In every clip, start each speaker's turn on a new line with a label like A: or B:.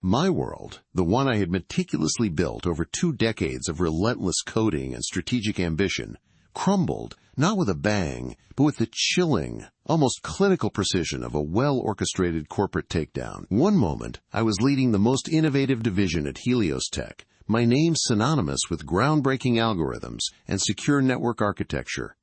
A: My world, the one I had meticulously built over 2 decades of relentless coding and strategic ambition, crumbled not with a bang, but with the chilling, almost clinical precision of a well-orchestrated corporate takedown. One moment, I was leading the most innovative division at Helios Tech, my name synonymous with groundbreaking algorithms and secure network architecture.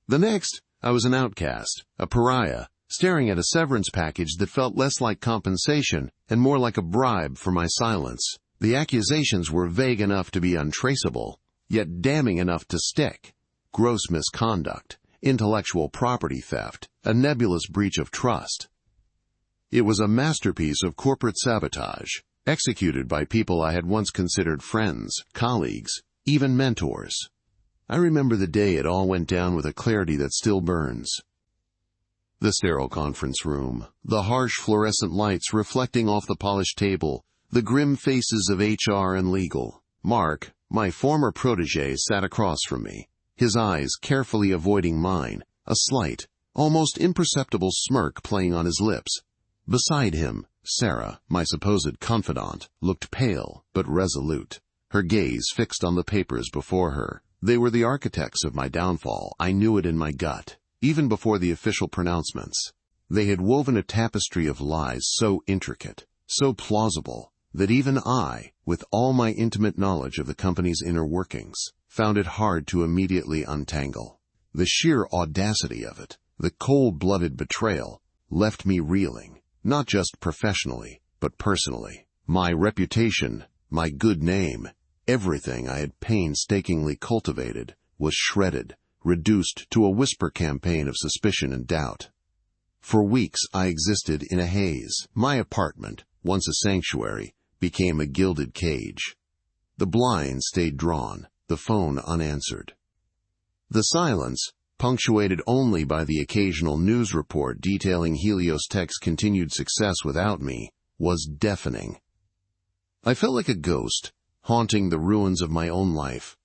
A: The next, I was an outcast, a pariah, staring at a severance package that felt less like compensation and more like a bribe for my silence. The accusations were vague enough to be untraceable, yet damning enough to stick. Gross misconduct, intellectual property theft, a nebulous breach of trust. It was a masterpiece of corporate sabotage, executed by people I had once considered friends, colleagues, even mentors. I remember the day it all went down with a clarity that still burns. The sterile conference room, the harsh fluorescent lights reflecting off the polished table, the grim faces of HR and legal. Mark, my former protégé, sat across from me, his eyes carefully avoiding mine, a slight, almost imperceptible smirk playing on his lips. Beside him, Sarah, my supposed confidant, looked pale but resolute, her gaze fixed on the papers before her. They were the architects of my downfall. I knew it in my gut, even before the official pronouncements. They had woven a tapestry of lies so intricate, so plausible, that even I, with all my intimate knowledge of the company's inner workings, found it hard to immediately untangle. The sheer audacity of it, the cold-blooded betrayal, left me reeling, not just professionally, but personally. My reputation, my good name, everything I had painstakingly cultivated, was shredded, reduced to a whisper campaign of suspicion and doubt. For weeks I existed in a haze. My apartment, once a sanctuary, became a gilded cage. The blinds stayed drawn, the phone unanswered. The silence, punctuated only by the occasional news report detailing Helios Tech's continued success without me, was deafening. I felt like a ghost, haunting the ruins of my own life.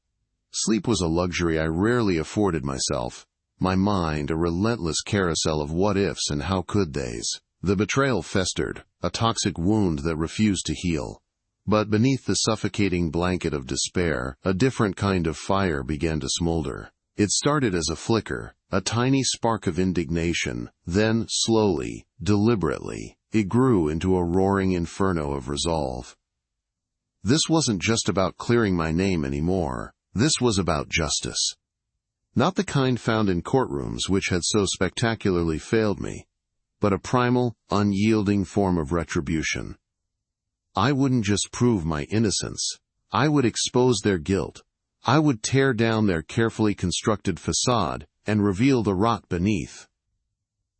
A: Sleep was a luxury I rarely afforded myself, my mind a relentless carousel of what-ifs and how-could-theys. The betrayal festered, a toxic wound that refused to heal. But beneath the suffocating blanket of despair, a different kind of fire began to smolder. It started as a flicker, a tiny spark of indignation, then slowly, deliberately, it grew into a roaring inferno of resolve. This wasn't just about clearing my name anymore. This was about justice. Not the kind found in courtrooms which had so spectacularly failed me, but a primal, unyielding form of retribution. I wouldn't just prove my innocence. I would expose their guilt. I would tear down their carefully constructed facade and reveal the rot beneath.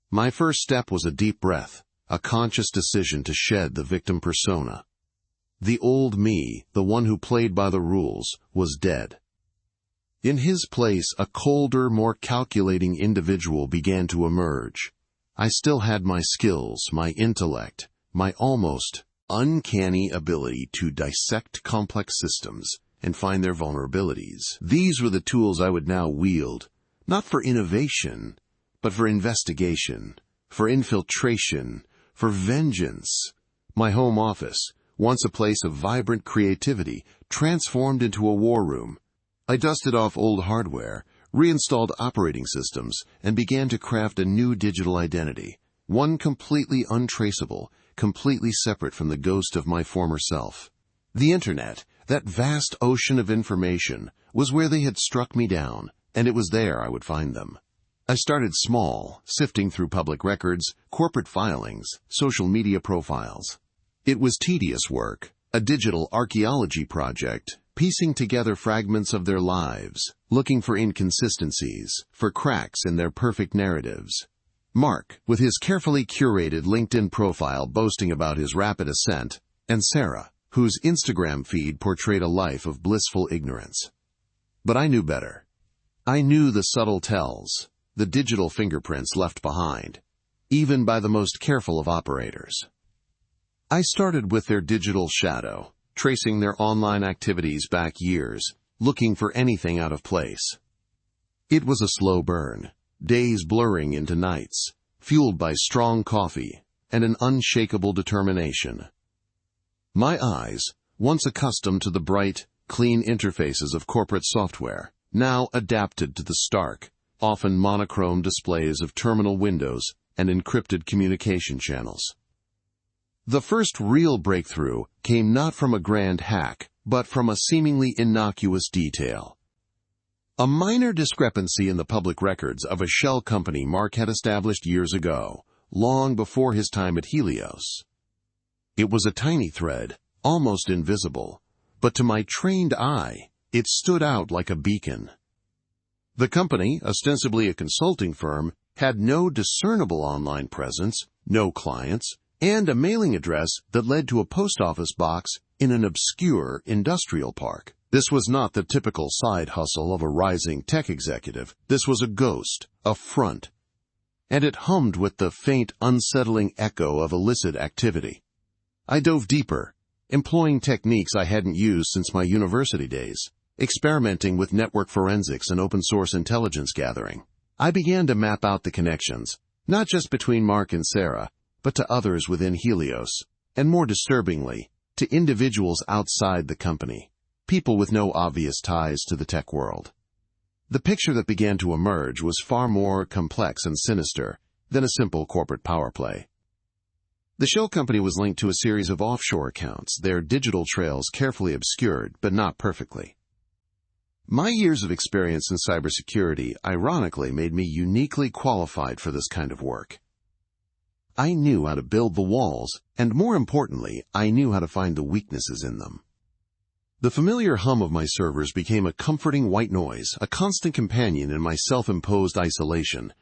A: My first step was a deep breath, a conscious decision to shed the victim persona. The old me, the one who played by the rules, was dead. In his place, a colder, more calculating individual began to emerge. I still had my skills, my intellect, my almost uncanny ability to dissect complex systems and find their vulnerabilities. These were the tools I would now wield, not for innovation, but for investigation, for infiltration, for vengeance. My home office, once a place of vibrant creativity, transformed into a war room. I dusted off old hardware, reinstalled operating systems, and began to craft a new digital identity, one completely untraceable, completely separate from the ghost of my former self. The Internet, that vast ocean of information, was where they had struck me down, and it was there I would find them. I started small, sifting through public records, corporate filings, social media profiles. It was tedious work, a digital archaeology project, piecing together fragments of their lives, looking for inconsistencies, for cracks in their perfect narratives. Mark, with his carefully curated LinkedIn profile boasting about his rapid ascent, and Sarah, whose Instagram feed portrayed a life of blissful ignorance. But I knew better. I knew the subtle tells, the digital fingerprints left behind, even by the most careful of operators. I started with their digital shadow, tracing their online activities back years, looking for anything out of place. It was a slow burn, days blurring into nights, fueled by strong coffee and an unshakable determination. My eyes, once accustomed to the bright, clean interfaces of corporate software, now adapted to the stark, often monochrome displays of terminal windows and encrypted communication channels. The first real breakthrough came not from a grand hack, but from a seemingly innocuous detail. A minor discrepancy in the public records of a shell company Mark had established years ago, long before his time at Helios. It was a tiny thread, almost invisible, but to my trained eye, it stood out like a beacon. The company, ostensibly a consulting firm, had no discernible online presence, no clients, and a mailing address that led to a post office box in an obscure industrial park. This was not the typical side hustle of a rising tech executive. This was a ghost, a front. And it hummed with the faint, unsettling echo of illicit activity. I dove deeper, employing techniques I hadn't used since my university days, experimenting with network forensics and open-source intelligence gathering. I began to map out the connections, not just between Mark and Sarah, but to others within Helios, and more disturbingly, to individuals outside the company, people with no obvious ties to the tech world. The picture that began to emerge was far more complex and sinister than a simple corporate power play. The shell company was linked to a series of offshore accounts, their digital trails carefully obscured, but not perfectly. My years of experience in cybersecurity ironically made me uniquely qualified for this kind of work. I knew how to build the walls, and more importantly, I knew how to find the weaknesses in them. The familiar hum of my servers became a comforting white noise, a constant companion in my self-imposed isolation.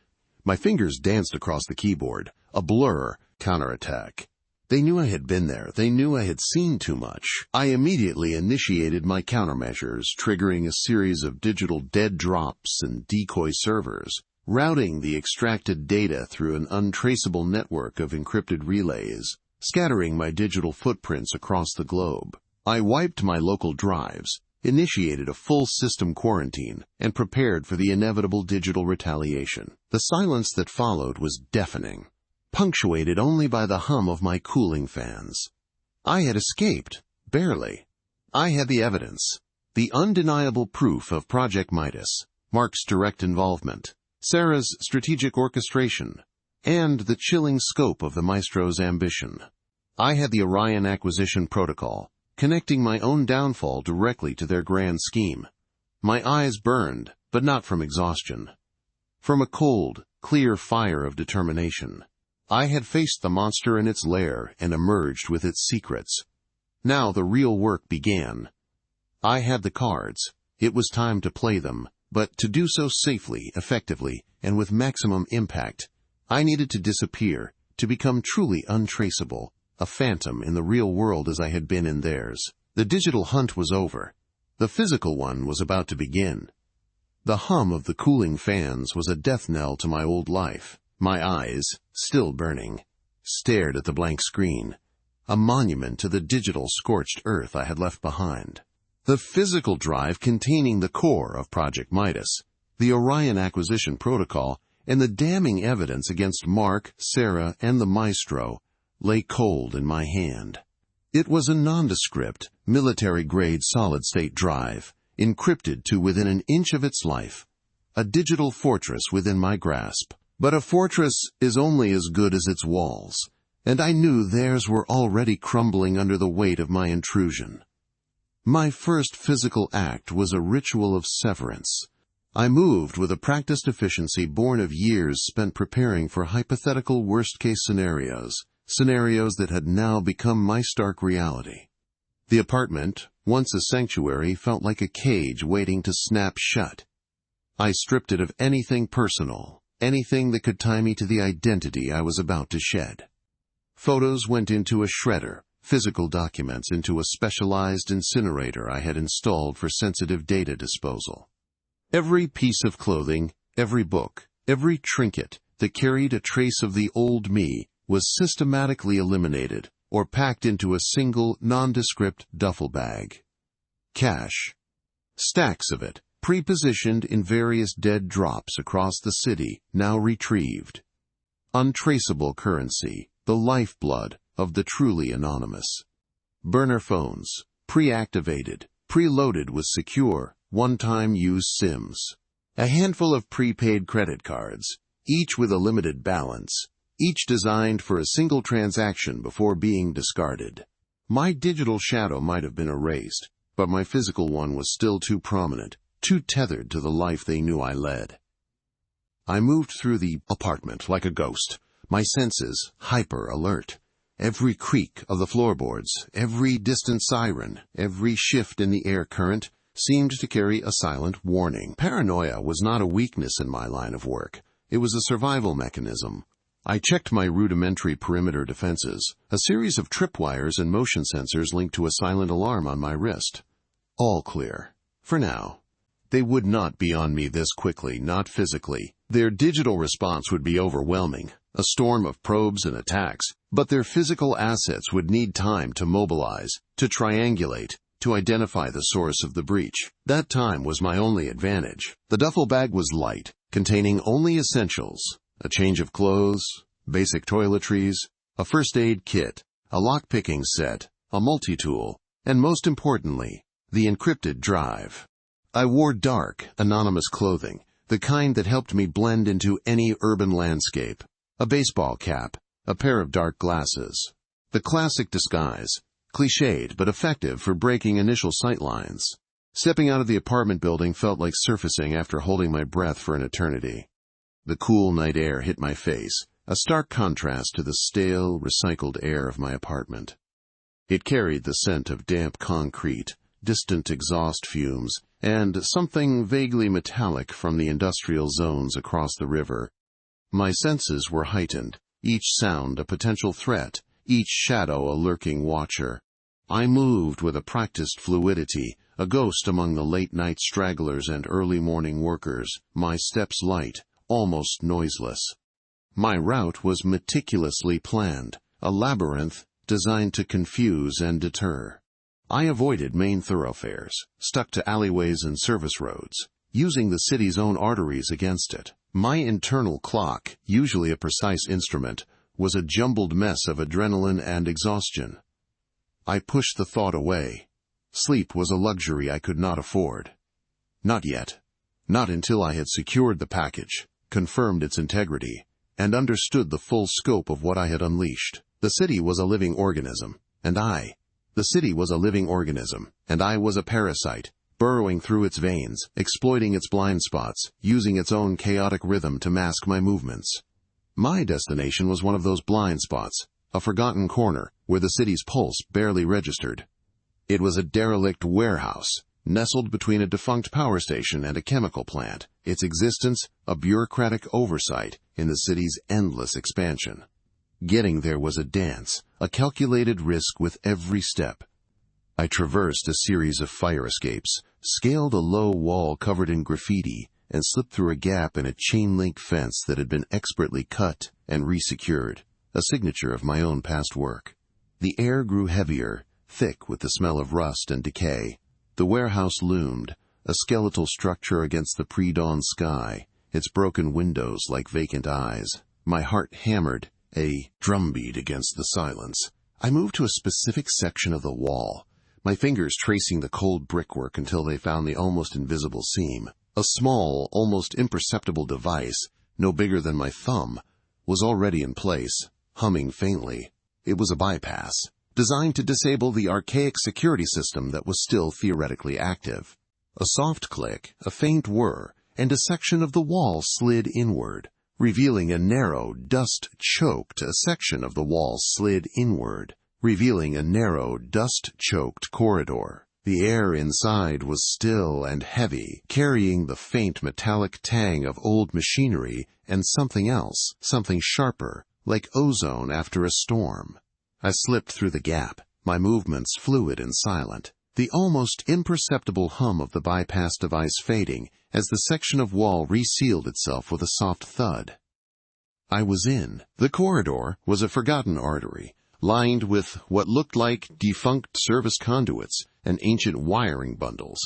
A: My fingers danced across the keyboard, a blur, counterattack. They knew I had been there. They knew I had seen too much. I immediately initiated my countermeasures, triggering a series of digital dead drops and decoy servers, routing the extracted data through an untraceable network of encrypted relays, scattering my digital footprints across the globe. I wiped my local drives, initiated a full system quarantine, and prepared for the inevitable digital retaliation. The silence that followed was deafening, punctuated only by the hum of my cooling fans. I had escaped, barely. I had the evidence, the undeniable proof of Project Midas, Mark's direct involvement, Sarah's strategic orchestration, and the chilling scope of the Maestro's ambition. I had the Orion acquisition protocol, connecting my own downfall directly to their grand scheme. My eyes burned, but not from exhaustion. From a cold, clear fire of determination. I had faced the monster in its lair and emerged with its secrets. Now the real work began. I had the cards. It was time to play them, but to do so safely, effectively, and with maximum impact, I needed to disappear, to become truly untraceable, a phantom in the real world as I had been in theirs. The digital hunt was over. The physical one was about to begin. The hum of the cooling fans was a death knell to my old life. My eyes, still burning, stared at the blank screen, a monument to the digital scorched earth I had left behind. The physical drive containing the core of Project Midas, the Orion acquisition protocol, and the damning evidence against Mark, Sarah, and the Maestro lay cold in my hand. It was a nondescript, military-grade solid-state drive, encrypted to within an inch of its life, a digital fortress within my grasp. But a fortress is only as good as its walls, and I knew theirs were already crumbling under the weight of my intrusion. My first physical act was a ritual of severance. I moved with a practiced efficiency born of years spent preparing for hypothetical worst-case scenarios that had now become my stark reality. The apartment, once a sanctuary, felt like a cage waiting to snap shut. I stripped it of anything personal, anything that could tie me to the identity I was about to shed. Photos went into a shredder, physical documents into a specialized incinerator I had installed for sensitive data disposal. Every piece of clothing, every book, every trinket that carried a trace of the old me was systematically eliminated or packed into a single nondescript duffel bag. Cash. Stacks of it, pre-positioned in various dead drops across the city, now retrieved. Untraceable currency, the lifeblood of the truly anonymous. Burner phones, pre-activated, preloaded with secure, one-time use SIMs. A handful of prepaid credit cards, each with a limited balance, each designed for a single transaction before being discarded. My digital shadow might have been erased, but my physical one was still too prominent, too tethered to the life they knew I led. I moved through the apartment like a ghost, my senses hyper-alert. Every creak of the floorboards, every distant siren, every shift in the air current seemed to carry a silent warning. Paranoia was not a weakness in my line of work. It was a survival mechanism. I checked my rudimentary perimeter defenses, a series of tripwires and motion sensors linked to a silent alarm on my wrist. All clear. For now. They would not be on me this quickly, not physically. Their digital response would be overwhelming, a storm of probes and attacks, but their physical assets would need time to mobilize, to triangulate, to identify the source of the breach. That time was my only advantage. The duffel bag was light, containing only essentials, a change of clothes, basic toiletries, a first aid kit, a lock-picking set, a multi-tool, and most importantly, the encrypted drive. I wore dark, anonymous clothing, the kind that helped me blend into any urban landscape. A baseball cap, a pair of dark glasses. The classic disguise, cliched but effective for breaking initial sightlines. Stepping out of the apartment building felt like surfacing after holding my breath for an eternity. The cool night air hit my face, a stark contrast to the stale, recycled air of my apartment. It carried the scent of damp concrete, distant exhaust fumes, and something vaguely metallic from the industrial zones across the river. My senses were heightened, each sound a potential threat, each shadow a lurking watcher. I moved with a practiced fluidity, a ghost among the late-night stragglers and early-morning workers, my steps light, almost noiseless. My route was meticulously planned, a labyrinth designed to confuse and deter. I avoided main thoroughfares, stuck to alleyways and service roads, using the city's own arteries against it. My internal clock, usually a precise instrument, was a jumbled mess of adrenaline and exhaustion. I pushed the thought away. Sleep was a luxury I could not afford. Not yet. Not until I had secured the package, confirmed its integrity, and understood the full scope of what I had unleashed. The city was a living organism, and I was a parasite, burrowing through its veins, exploiting its blind spots, using its own chaotic rhythm to mask my movements. My destination was one of those blind spots, a forgotten corner where the city's pulse barely registered. It was a derelict warehouse, nestled between a defunct power station and a chemical plant, its existence a bureaucratic oversight in the city's endless expansion. Getting there was a dance, a calculated risk with every step. I traversed a series of fire escapes, scaled a low wall covered in graffiti, and slipped through a gap in a chain-link fence that had been expertly cut and resecured, a signature of my own past work. The air grew heavier, thick with the smell of rust and decay. The warehouse loomed, a skeletal structure against the pre-dawn sky, its broken windows like vacant eyes. My heart hammered, a drumbeat against the silence. I moved to a specific section of the wall, my fingers tracing the cold brickwork until they found the almost invisible seam. A small, almost imperceptible device, no bigger than my thumb, was already in place, humming faintly. It was a bypass, designed to disable the archaic security system that was still theoretically active. A soft click, a faint whir, and a section of the wall slid inward, revealing a narrow, dust-choked section of the wall slid inward, revealing a narrow, dust-choked corridor. The air inside was still and heavy, carrying the faint metallic tang of old machinery and something else, something sharper, like ozone after a storm. I slipped through the gap, my movements fluid and silent, the almost imperceptible hum of the bypass device fading as the section of wall resealed itself with a soft thud. I was in. The corridor was a forgotten artery, lined with what looked like defunct service conduits and ancient wiring bundles,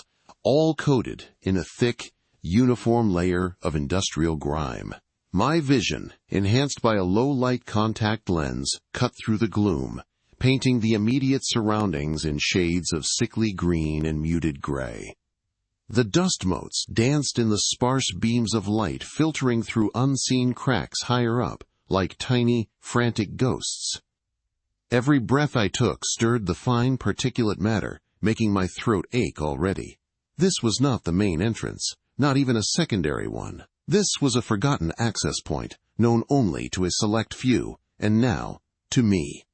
A: all coated in a thick, uniform layer of industrial grime. My vision, enhanced by a low-light contact lens, cut through the gloom, painting the immediate surroundings in shades of sickly green and muted gray. The dust motes danced in the sparse beams of light filtering through unseen cracks higher up, like tiny, frantic ghosts. Every breath I took stirred the fine particulate matter, making my throat ache already. This was not the main entrance, not even a secondary one. This was a forgotten access point, known only to a select few, and now, to me.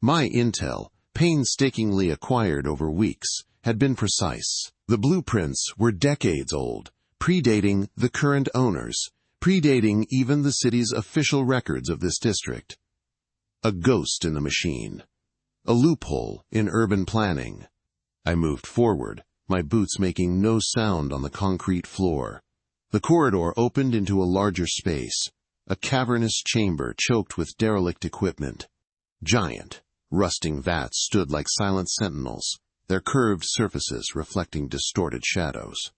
A: My intel, painstakingly acquired over weeks, had been precise. The blueprints were decades old, predating the current owners, predating even the city's official records of this district. A ghost in the machine. A loophole in urban planning. I moved forward, my boots making no sound on the concrete floor. The corridor opened into a larger space, a cavernous chamber choked with derelict equipment. Giant, rusting vats stood like silent sentinels, their curved surfaces reflecting distorted shadows.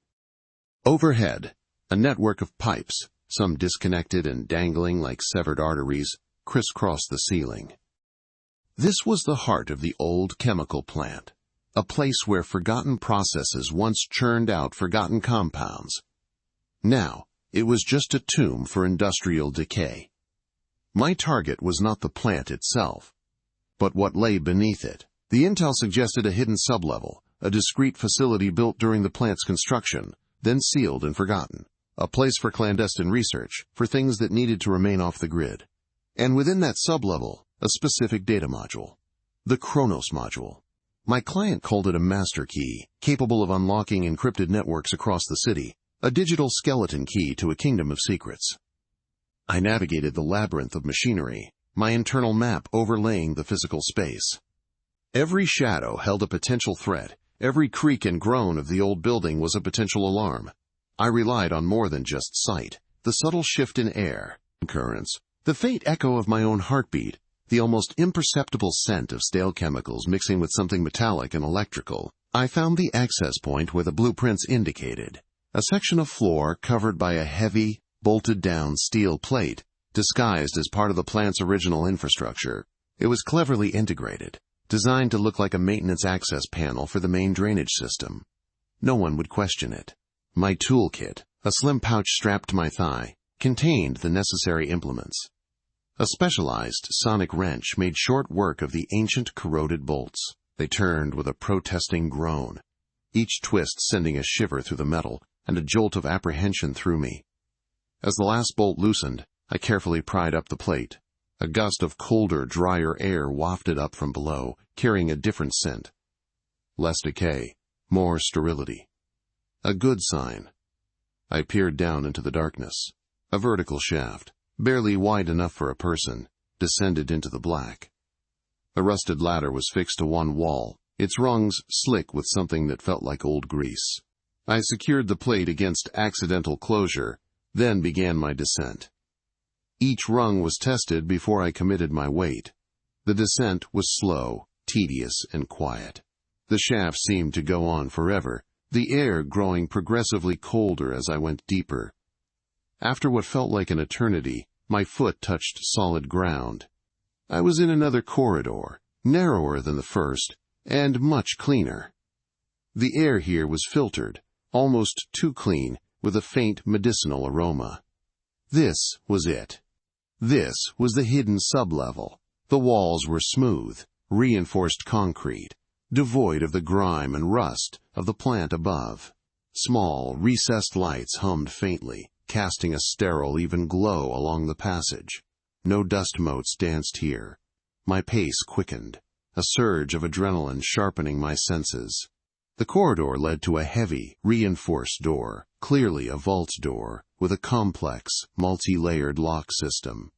A: Overhead, a network of pipes, some disconnected and dangling like severed arteries, crisscrossed the ceiling. This was the heart of the old chemical plant, a place where forgotten processes once churned out forgotten compounds. Now, it was just a tomb for industrial decay. My target was not the plant itself, but what lay beneath it. The intel suggested a hidden sublevel, a discrete facility built during the plant's construction, then sealed and forgotten, a place for clandestine research, for things that needed to remain off the grid. And within that sublevel, a specific data module, the Chronos module. My client called it a master key, capable of unlocking encrypted networks across the city, a digital skeleton key to a kingdom of secrets. I navigated the labyrinth of machinery, my internal map overlaying the physical space. Every shadow held a potential threat, every creak and groan of the old building was a potential alarm. I relied on more than just sight, the subtle shift in air, currents, the faint echo of my own heartbeat, the almost imperceptible scent of stale chemicals mixing with something metallic and electrical. I found the access point where the blueprints indicated, a section of floor covered by a heavy, bolted-down steel plate, disguised as part of the plant's original infrastructure. It was cleverly integrated, designed to look like a maintenance access panel for the main drainage system. No one would question it. My toolkit, a slim pouch strapped to my thigh, contained the necessary implements. A specialized sonic wrench made short work of the ancient corroded bolts. They turned with a protesting groan, each twist sending a shiver through the metal and a jolt of apprehension through me. As the last bolt loosened, I carefully pried up the plate. A gust of colder, drier air wafted up from below, carrying a different scent. Less decay, more sterility. A good sign. I peered down into the darkness. A vertical shaft, barely wide enough for a person, descended into the black. A rusted ladder was fixed to one wall, its rungs slick with something that felt like old grease. I secured the plate against accidental closure, then began my descent. Each rung was tested before I committed my weight. The descent was slow, tedious, and quiet. The shaft seemed to go on forever, the air growing progressively colder as I went deeper. After what felt like an eternity, my foot touched solid ground. I was in another corridor, narrower than the first, and much cleaner. The air here was filtered, almost too clean, with a faint medicinal aroma. This was it. This was the hidden sublevel. The walls were smooth, reinforced concrete, devoid of the grime and rust of the plant above. Small, recessed lights hummed faintly, casting a sterile, even glow along the passage. No dust motes danced here. My pace quickened, a surge of adrenaline sharpening my senses. The corridor led to a heavy, reinforced door, clearly a vault door, with a complex, multi-layered lock system.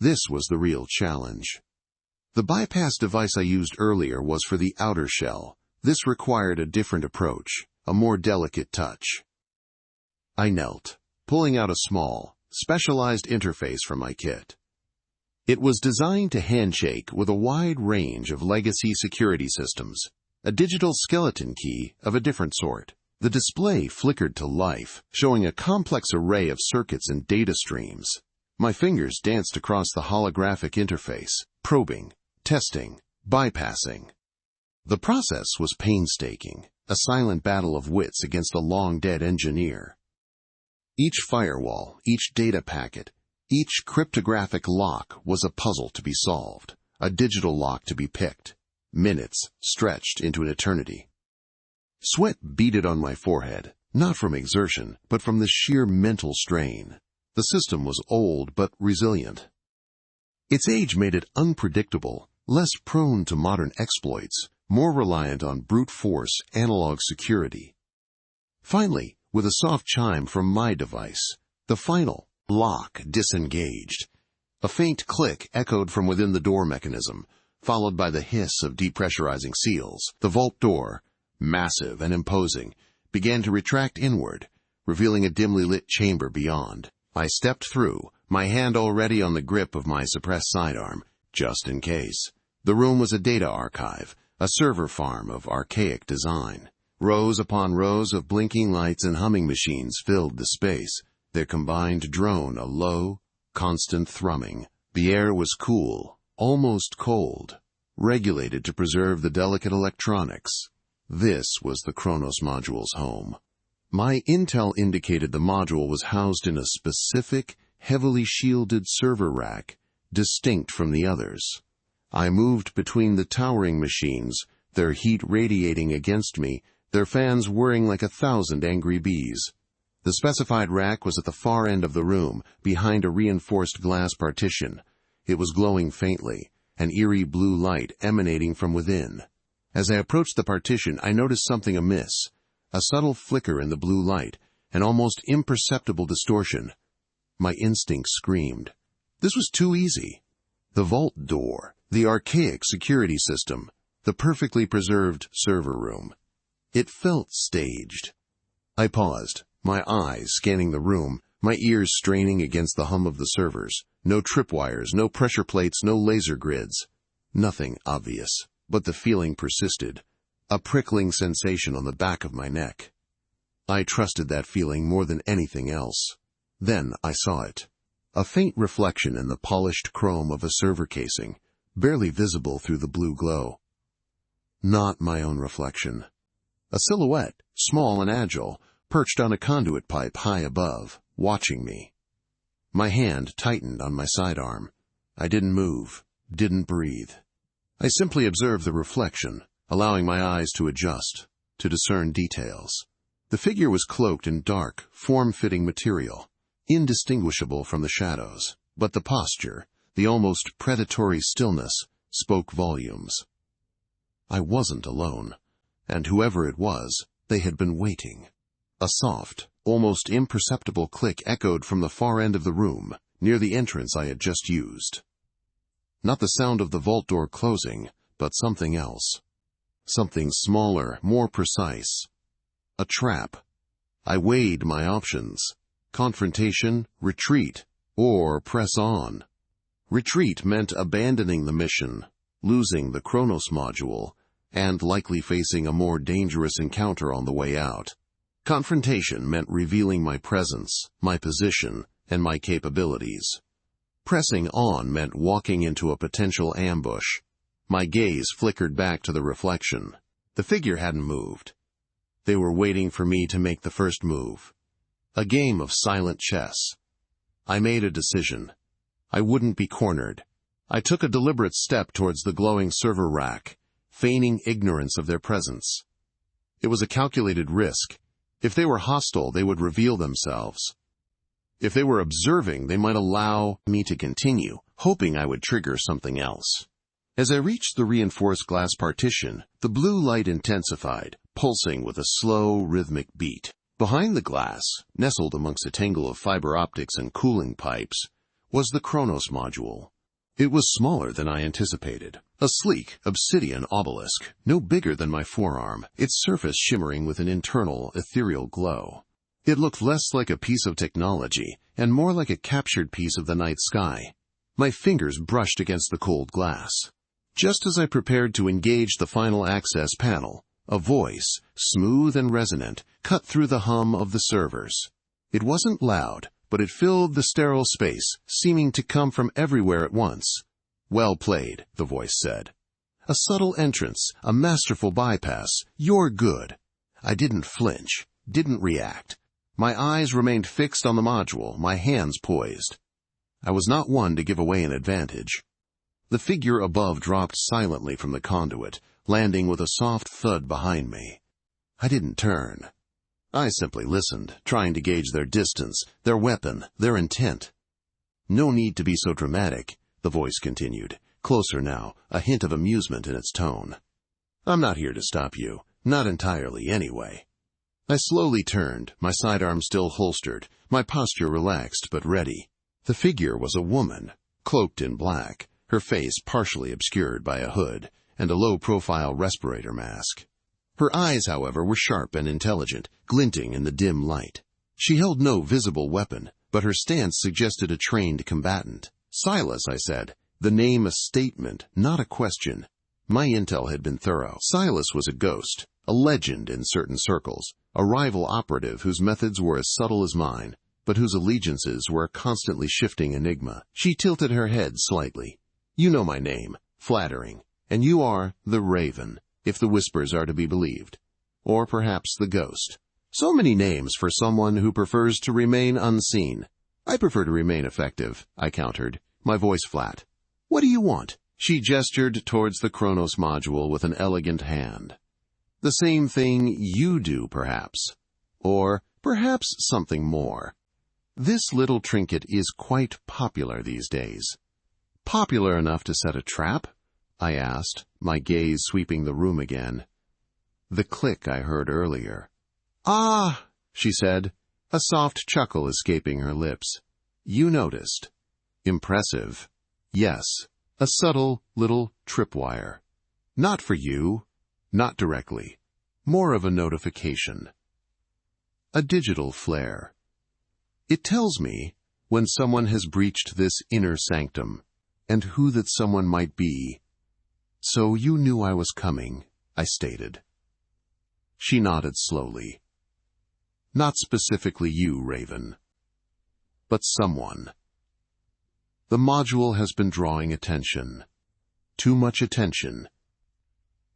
A: This was the real challenge. The bypass device I used earlier was for the outer shell. This required a different approach, a more delicate touch. I knelt, pulling out a small, specialized interface from my kit. It was designed to handshake with a wide range of legacy security systems, a digital skeleton key of a different sort. The display flickered to life, showing a complex array of circuits and data streams. My fingers danced across the holographic interface, probing, testing, bypassing. The process was painstaking, a silent battle of wits against a long-dead engineer. Each firewall, each data packet, each cryptographic lock was a puzzle to be solved, a digital lock to be picked, minutes stretched into an eternity. Sweat beaded on my forehead, not from exertion, but from the sheer mental strain. The system was old but resilient. Its age made it unpredictable, less prone to modern exploits, more reliant on brute force analog security. Finally, with a soft chime from my device, the final lock disengaged. A faint click echoed from within the door mechanism, followed by the hiss of depressurizing seals. The vault door, massive and imposing, began to retract inward, revealing a dimly lit chamber beyond. I stepped through, my hand already on the grip of my suppressed sidearm, just in case. The room was a data archive, a server farm of archaic design. Rows upon rows of blinking lights and humming machines filled the space, their combined drone a low, constant thrumming. The air was cool, almost cold, regulated to preserve the delicate electronics. This was the Kronos module's home. My intel indicated the module was housed in a specific, heavily shielded server rack, distinct from the others. I moved between the towering machines, their heat radiating against me, their fans whirring like 1,000 angry bees. The specified rack was at the far end of the room, behind a reinforced glass partition. It was glowing faintly, an eerie blue light emanating from within. As I approached the partition, I noticed something amiss. A subtle flicker in the blue light, an almost imperceptible distortion. My instinct screamed. This was too easy. The vault door, the archaic security system, the perfectly preserved server room. It felt staged. I paused, my eyes scanning the room, my ears straining against the hum of the servers. No tripwires, no pressure plates, no laser grids. Nothing obvious, but the feeling persisted, a prickling sensation on the back of my neck. I trusted that feeling more than anything else. Then I saw it. A faint reflection in the polished chrome of a server casing, barely visible through the blue glow. Not my own reflection. A silhouette, small and agile, perched on a conduit pipe high above, watching me. My hand tightened on my sidearm. I didn't move, didn't breathe. I simply observed the reflection, allowing my eyes to adjust, to discern details. The figure was cloaked in dark, form-fitting material, indistinguishable from the shadows, but the posture, the almost predatory stillness, spoke volumes. I wasn't alone, and whoever it was, they had been waiting. A soft, almost imperceptible click echoed from the far end of the room, near the entrance I had just used. Not the sound of the vault door closing, but something else. Something smaller, more precise. A trap. I weighed my options. Confrontation, retreat, or press on. Retreat meant abandoning the mission, losing the Kronos module, and likely facing a more dangerous encounter on the way out. Confrontation meant revealing my presence, my position, and my capabilities. Pressing on meant walking into a potential ambush. My gaze flickered back to the reflection. The figure hadn't moved. They were waiting for me to make the first move. A game of silent chess. I made a decision. I wouldn't be cornered. I took a deliberate step towards the glowing server rack, feigning ignorance of their presence. It was a calculated risk. If they were hostile, they would reveal themselves. If they were observing, they might allow me to continue, hoping I would trigger something else. As I reached the reinforced glass partition, the blue light intensified, pulsing with a slow, rhythmic beat. Behind the glass, nestled amongst a tangle of fiber optics and cooling pipes, was the Kronos module. It was smaller than I anticipated. A sleek, obsidian obelisk, no bigger than my forearm, its surface shimmering with an internal, ethereal glow. It looked less like a piece of technology and more like a captured piece of the night sky. My fingers brushed against the cold glass. Just as I prepared to engage the final access panel, a voice, smooth and resonant, cut through the hum of the servers. It wasn't loud, but it filled the sterile space, seeming to come from everywhere at once. Well played, the voice said. A subtle entrance, a masterful bypass. You're good. I didn't flinch, didn't react. My eyes remained fixed on the module, my hands poised. I was not one to give away an advantage. The figure above dropped silently from the conduit, landing with a soft thud behind me. I didn't turn. I simply listened, trying to gauge their distance, their weapon, their intent. No need to be so dramatic, the voice continued, closer now, a hint of amusement in its tone. I'm not here to stop you, not entirely anyway. I slowly turned, my sidearm still holstered, my posture relaxed but ready. The figure was a woman, cloaked in black, her face partially obscured by a hood and a low-profile respirator mask. Her eyes, however, were sharp and intelligent, glinting in the dim light. She held no visible weapon, but her stance suggested a trained combatant. Silas, I said, the name a statement, not a question. My intel had been thorough. Silas was a ghost, a legend in certain circles, a rival operative whose methods were as subtle as mine, but whose allegiances were a constantly shifting enigma. She tilted her head slightly. You know my name, flattering, and you are the Raven, if the whispers are to be believed. Or perhaps the Ghost. So many names for someone who prefers to remain unseen. I prefer to remain effective, I countered, my voice flat. What do you want? She gestured towards the Chronos module with an elegant hand. The same thing you do, perhaps. Or perhaps something more. This little trinket is quite popular these days. Popular enough to set a trap? I asked, my gaze sweeping the room again. The click I heard earlier. Ah, she said, a soft chuckle escaping her lips. You noticed. Impressive. Yes, a subtle little tripwire. Not for you, not directly. More of a notification. A digital flare. It tells me when someone has breached this inner sanctum, and who that someone might be. So you knew I was coming, I stated. She nodded slowly. Not specifically you, Raven, but someone. The module has been drawing attention. Too much attention.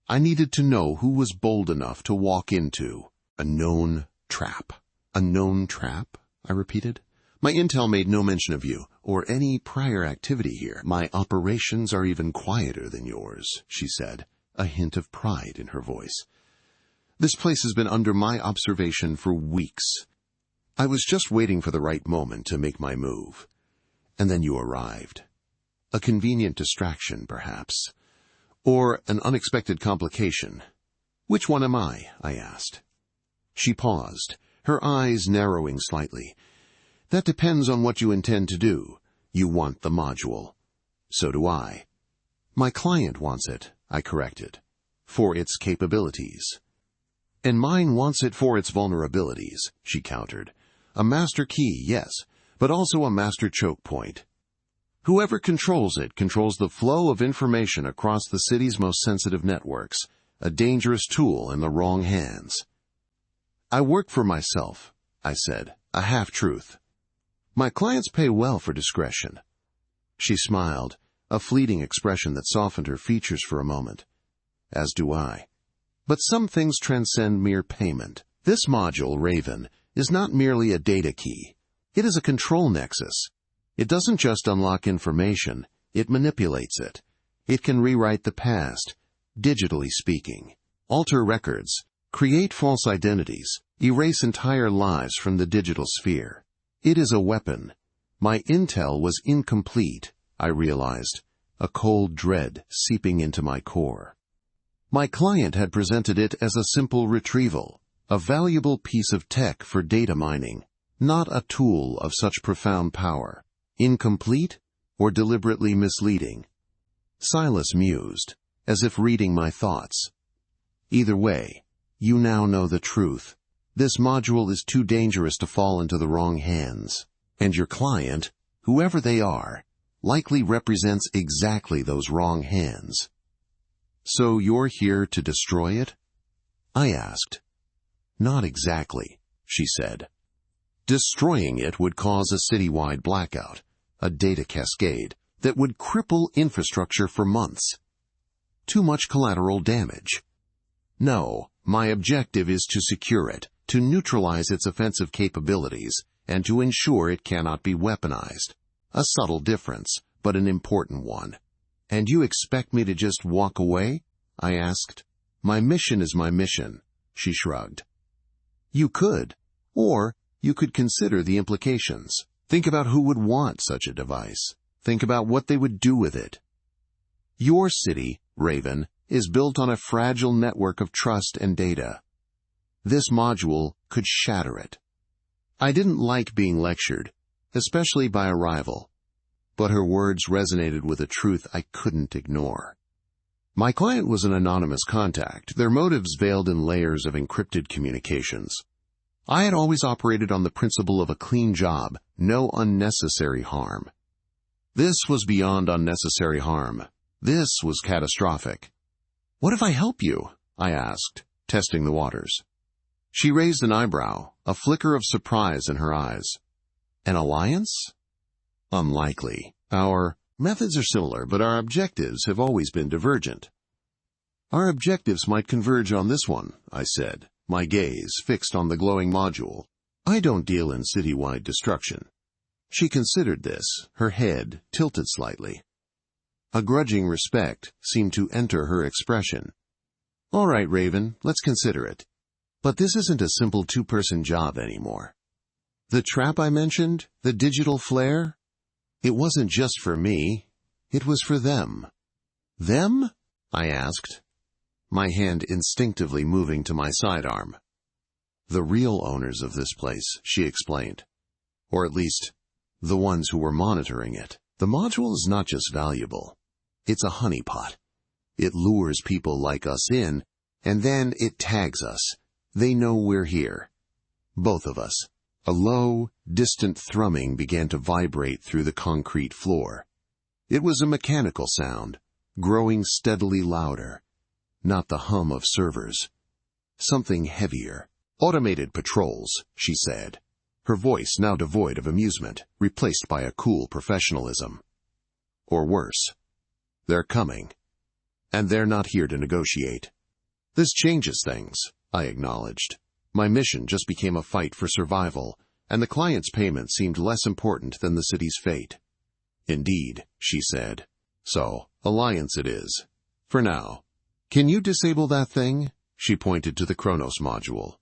A: I needed to know who was bold enough to walk into a known trap. A known trap? I repeated. My intel made no mention of you, or any prior activity here. My operations are even quieter than yours, she said, a hint of pride in her voice. This place has been under my observation for weeks. I was just waiting for the right moment to make my move. And then you arrived. A convenient distraction, perhaps. Or an unexpected complication. Which one am I asked. She paused, her eyes narrowing slightly. That depends on what you intend to do. You want the module. So do I. My client wants it, I corrected, for its capabilities. And mine wants it for its vulnerabilities, she countered. A master key, yes, but also a master choke point. Whoever controls it controls the flow of information across the city's most sensitive networks, a dangerous tool in the wrong hands. I work for myself, I said, a half-truth. My clients pay well for discretion. She smiled, a fleeting expression that softened her features for a moment. As do I. But some things transcend mere payment. This module, Raven, is not merely a data key. It is a control nexus. It doesn't just unlock information, it manipulates it. It can rewrite the past, digitally speaking, alter records, create false identities, erase entire lives from the digital sphere. It is a weapon. My intel was incomplete, I realized, a cold dread seeping into my core. My client had presented it as a simple retrieval, a valuable piece of tech for data mining, not a tool of such profound power. Incomplete or deliberately misleading? Silas mused, as if reading my thoughts. Either way, you now know the truth. This module is too dangerous to fall into the wrong hands. And your client, whoever they are, likely represents exactly those wrong hands. So you're here to destroy it? I asked. Not exactly, she said. Destroying it would cause a citywide blackout, a data cascade, that would cripple infrastructure for months. Too much collateral damage. No, my objective is to secure it, to neutralize its offensive capabilities, and to ensure it cannot be weaponized. A subtle difference, but an important one. And you expect me to just walk away? I asked. My mission is my mission, she shrugged. You could, or you could consider the implications. Think about who would want such a device. Think about what they would do with it. Your city, Raven, is built on a fragile network of trust and data. This module could shatter it. I didn't like being lectured, especially by a rival, but her words resonated with a truth I couldn't ignore. My client was an anonymous contact, their motives veiled in layers of encrypted communications. I had always operated on the principle of a clean job, no unnecessary harm. This was beyond unnecessary harm. This was catastrophic. What if I help you? I asked, testing the waters. She raised an eyebrow, a flicker of surprise in her eyes. An alliance? Unlikely. Our methods are similar, but our objectives have always been divergent. Our objectives might converge on this one, I said, my gaze fixed on the glowing module. I don't deal in citywide destruction. She considered this, her head tilted slightly. A grudging respect seemed to enter her expression. All right, Raven, let's consider it. But this isn't a simple two-person job anymore. The trap I mentioned, the digital flare, it wasn't just for me. It was for them. Them? I asked, my hand instinctively moving to my sidearm. The real owners of this place, she explained. Or at least, the ones who were monitoring it. The module is not just valuable. It's a honeypot. It lures people like us in, and then it tags us. They know we're here. Both of us. A low, distant thrumming began to vibrate through the concrete floor. It was a mechanical sound, growing steadily louder. Not the hum of servers. Something heavier. Automated patrols, she said, her voice now devoid of amusement, replaced by a cool professionalism. Or worse. They're coming. And they're not here to negotiate. This changes things, I acknowledged. My mission just became a fight for survival, and the client's payment seemed less important than the city's fate. Indeed, she said. So, alliance it is. For now. Can you disable that thing? She pointed to the Chronos module.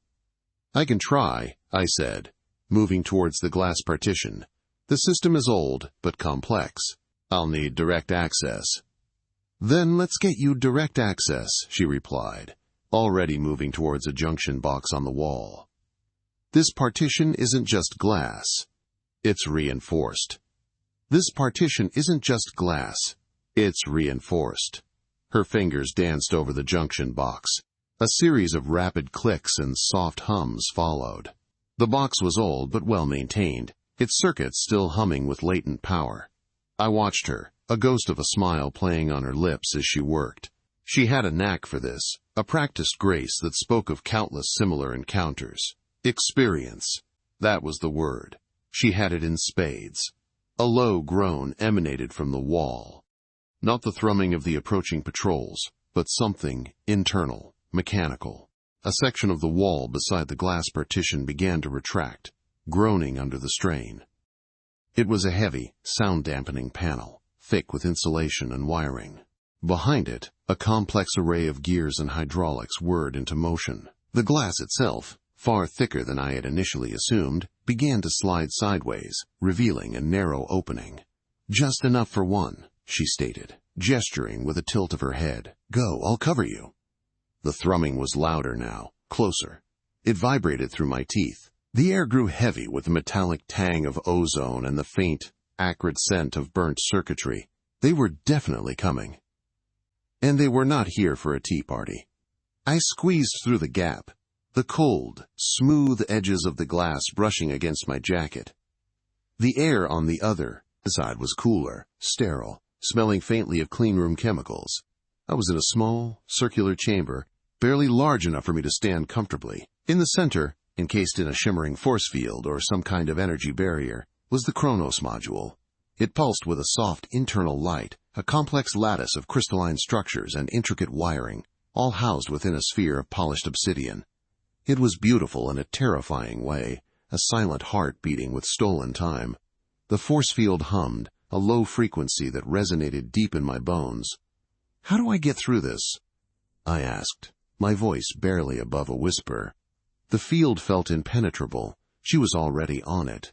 A: I can try, I said, moving towards the glass partition. The system is old, but complex. I'll need direct access. Then let's get you direct access, she replied, already moving towards a junction box on the wall. This partition isn't just glass. It's reinforced. This partition isn't just glass. It's reinforced. Her fingers danced over the junction box. A series of rapid clicks and soft hums followed. The box was old but well maintained, its circuits still humming with latent power. I watched her, a ghost of a smile playing on her lips as she worked. She had a knack for this, a practiced grace that spoke of countless similar encounters. Experience. That was the word. She had it in spades. A low groan emanated from the wall. Not the thrumming of the approaching patrols, but something internal, mechanical. A section of the wall beside the glass partition began to retract, groaning under the strain. It was a heavy, sound-dampening panel, thick with insulation and wiring. Behind it, a complex array of gears and hydraulics whirred into motion. The glass itself, far thicker than I had initially assumed, began to slide sideways, revealing a narrow opening. Just enough for one, she stated, gesturing with a tilt of her head. Go, I'll cover you. The thrumming was louder now, closer. It vibrated through my teeth. The air grew heavy with the metallic tang of ozone and the faint, acrid scent of burnt circuitry. They were definitely coming. And they were not here for a tea party. I squeezed through the gap, the cold, smooth edges of the glass brushing against my jacket. The air on the other side was cooler, sterile, smelling faintly of cleanroom chemicals. I was in a small, circular chamber, barely large enough for me to stand comfortably. In the center, encased in a shimmering force field or some kind of energy barrier, was the Chronos module. It pulsed with a soft internal light, a complex lattice of crystalline structures and intricate wiring, all housed within a sphere of polished obsidian. It was beautiful in a terrifying way, a silent heart beating with stolen time. The force field hummed, a low frequency that resonated deep in my bones. "How do I get through this?" I asked, my voice barely above a whisper. The field felt impenetrable. She was already on it.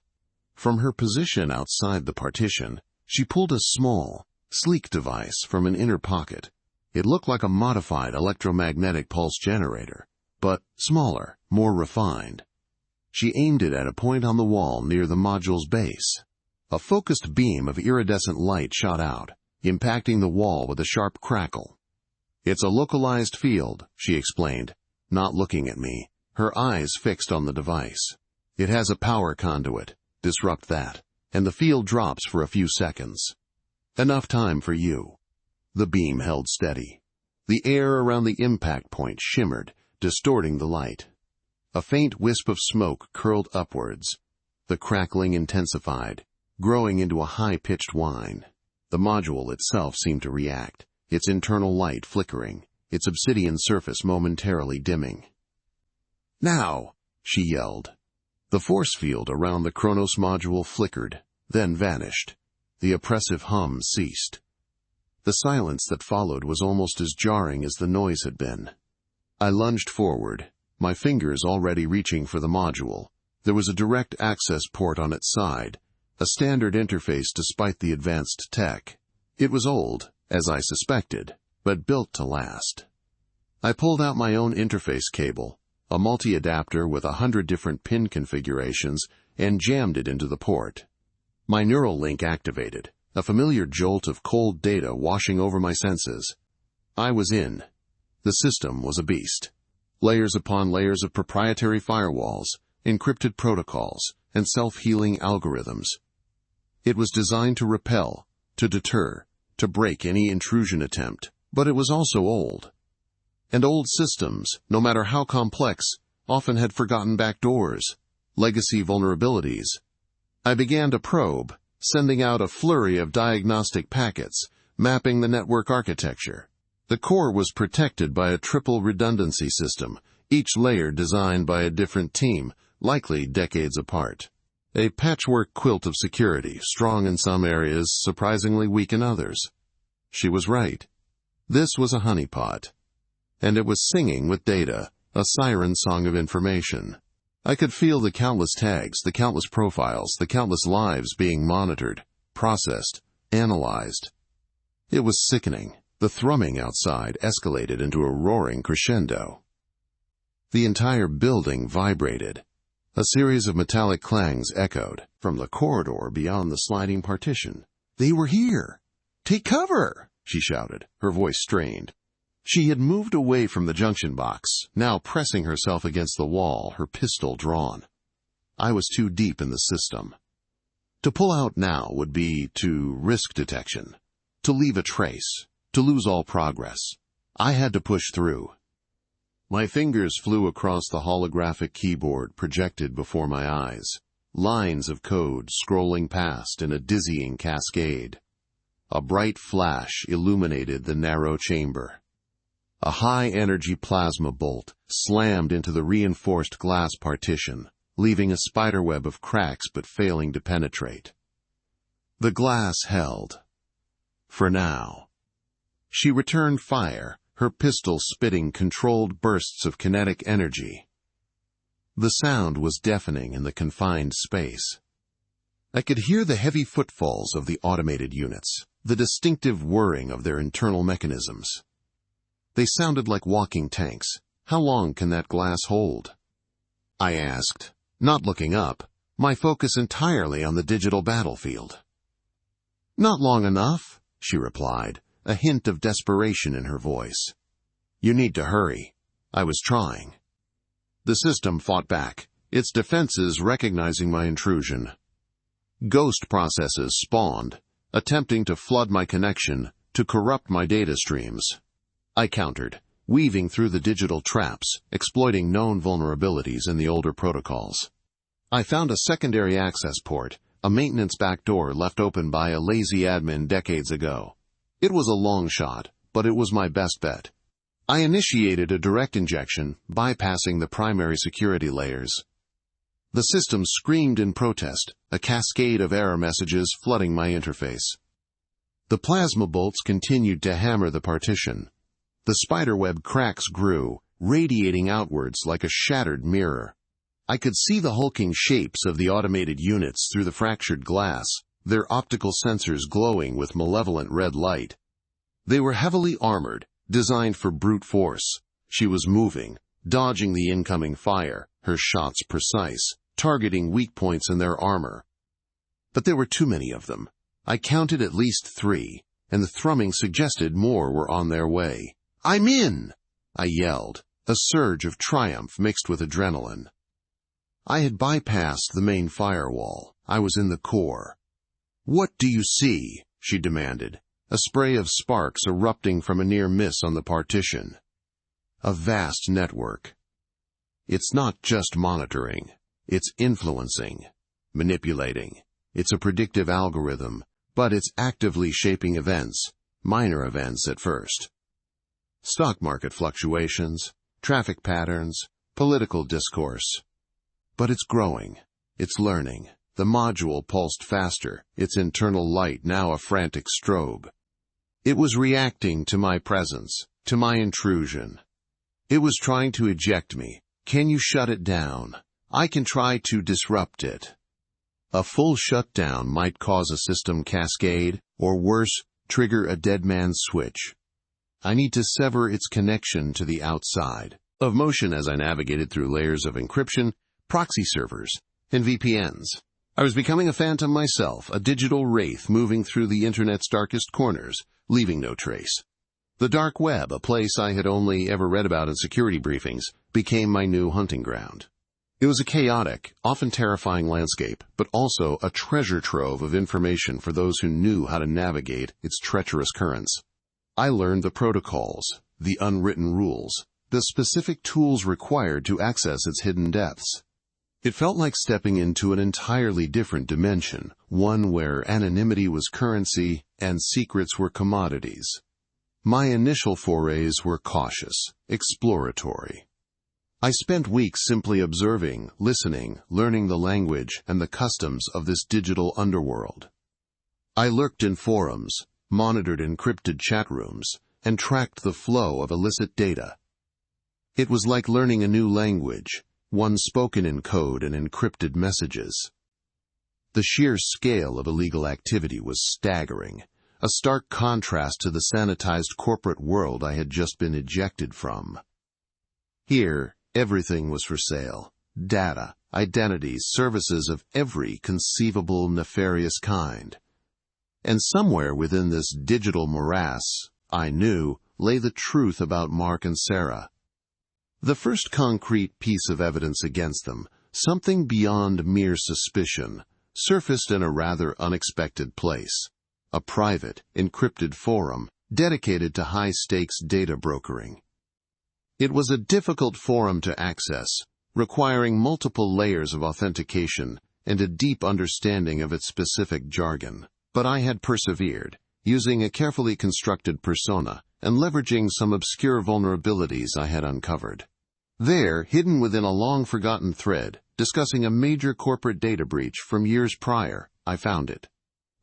A: From her position outside the partition, she pulled a small, sleek device from an inner pocket. It looked like a modified electromagnetic pulse generator, but smaller, more refined. She aimed it at a point on the wall near the module's base. A focused beam of iridescent light shot out, impacting the wall with a sharp crackle. "It's a localized field," she explained, not looking at me, her eyes fixed on the device. "It has a power conduit. Disrupt that, and the field drops for a few seconds. Enough time for you." The beam held steady. The air around the impact point shimmered, distorting the light. A faint wisp of smoke curled upwards. The crackling intensified, growing into a high-pitched whine. The module itself seemed to react, its internal light flickering, its obsidian surface momentarily dimming. "Now!" she yelled. The force field around the Chronos module flickered, then vanished. The oppressive hum ceased. The silence that followed was almost as jarring as the noise had been. I lunged forward, my fingers already reaching for the module. There was a direct access port on its side, a standard interface despite the advanced tech. It was old, as I suspected, but built to last. I pulled out my own interface cable, a multi-adapter with 100 different pin configurations, and jammed it into the port. My neural link activated, a familiar jolt of cold data washing over my senses. I was in. The system was a beast. Layers upon layers of proprietary firewalls, encrypted protocols, and self-healing algorithms. It was designed to repel, to deter, to break any intrusion attempt, but it was also old. And old systems, no matter how complex, often had forgotten backdoors, legacy vulnerabilities. I began to probe, sending out a flurry of diagnostic packets, mapping the network architecture. The core was protected by a triple redundancy system, each layer designed by a different team, likely decades apart. A patchwork quilt of security, strong in some areas, surprisingly weak in others. She was right. This was a honeypot. And it was singing with data, a siren song of information. I could feel the countless tags, the countless profiles, the countless lives being monitored, processed, analyzed. It was sickening. The thrumming outside escalated into a roaring crescendo. The entire building vibrated. A series of metallic clangs echoed from the corridor beyond the sliding partition. "They were here! Take cover!" she shouted, her voice strained. She had moved away from the junction box, now pressing herself against the wall, her pistol drawn. I was too deep in the system. To pull out now would be to risk detection, to leave a trace, to lose all progress. I had to push through. My fingers flew across the holographic keyboard projected before my eyes, lines of code scrolling past in a dizzying cascade. A bright flash illuminated the narrow chamber. A high-energy plasma bolt slammed into the reinforced glass partition, leaving a spiderweb of cracks but failing to penetrate. The glass held. For now. She returned fire, her pistol spitting controlled bursts of kinetic energy. The sound was deafening in the confined space. I could hear the heavy footfalls of the automated units, the distinctive whirring of their internal mechanisms. They sounded like walking tanks. How long can that glass hold? I asked, not looking up, my focus entirely on the digital battlefield. "Not long enough," she replied, a hint of desperation in her voice. "You need to hurry." I was trying. The system fought back, its defenses recognizing my intrusion. Ghost processes spawned, attempting to flood my connection, to corrupt my data streams. I countered, weaving through the digital traps, exploiting known vulnerabilities in the older protocols. I found a secondary access port, a maintenance backdoor left open by a lazy admin decades ago. It was a long shot, but it was my best bet. I initiated a direct injection, bypassing the primary security layers. The system screamed in protest, a cascade of error messages flooding my interface. The plasma bolts continued to hammer the partition. The spiderweb cracks grew, radiating outwards like a shattered mirror. I could see the hulking shapes of the automated units through the fractured glass, their optical sensors glowing with malevolent red light. They were heavily armored, designed for brute force. She was moving, dodging the incoming fire, her shots precise, targeting weak points in their armor. But there were too many of them. I counted at least 3, and the thrumming suggested more were on their way. "I'm in!" I yelled, a surge of triumph mixed with adrenaline. I had bypassed the main firewall. I was in the core. "What do you see?" she demanded, a spray of sparks erupting from a near miss on the partition. A vast network. It's not just monitoring. It's influencing, manipulating. It's a predictive algorithm, but it's actively shaping events, minor events at first. Stock market fluctuations, traffic patterns, political discourse. But it's growing. It's learning. The module pulsed faster, its internal light now a frantic strobe. It was reacting to my presence, to my intrusion. It was trying to eject me. "Can you shut it down? I can try to disrupt it." A full shutdown might cause a system cascade, or worse, trigger a dead man's switch. I need to sever its connection to the outside of motion as I navigated through layers of encryption, proxy servers, and VPNs. I was becoming a phantom myself, a digital wraith moving through the internet's darkest corners, leaving no trace. The dark web, a place I had only ever read about in security briefings, became my new hunting ground. It was a chaotic, often terrifying landscape, but also a treasure trove of information for those who knew how to navigate its treacherous currents. I learned the protocols, the unwritten rules, the specific tools required to access its hidden depths. It felt like stepping into an entirely different dimension, one where anonymity was currency and secrets were commodities. My initial forays were cautious, exploratory. I spent weeks simply observing, listening, learning the language and the customs of this digital underworld. I lurked in forums, monitored encrypted chat rooms, and tracked the flow of illicit data. It was like learning a new language, one spoken in code and encrypted messages. The sheer scale of illegal activity was staggering, a stark contrast to the sanitized corporate world I had just been ejected from. Here, everything was for sale. Data, identities, services of every conceivable nefarious kind. And somewhere within this digital morass, I knew, lay the truth about Mark and Sarah. The first concrete piece of evidence against them, something beyond mere suspicion, surfaced in a rather unexpected place. A private, encrypted forum dedicated to high-stakes data brokering. It was a difficult forum to access, requiring multiple layers of authentication and a deep understanding of its specific jargon. But I had persevered, using a carefully constructed persona and leveraging some obscure vulnerabilities I had uncovered. There, hidden within a long-forgotten thread, discussing a major corporate data breach from years prior, I found it.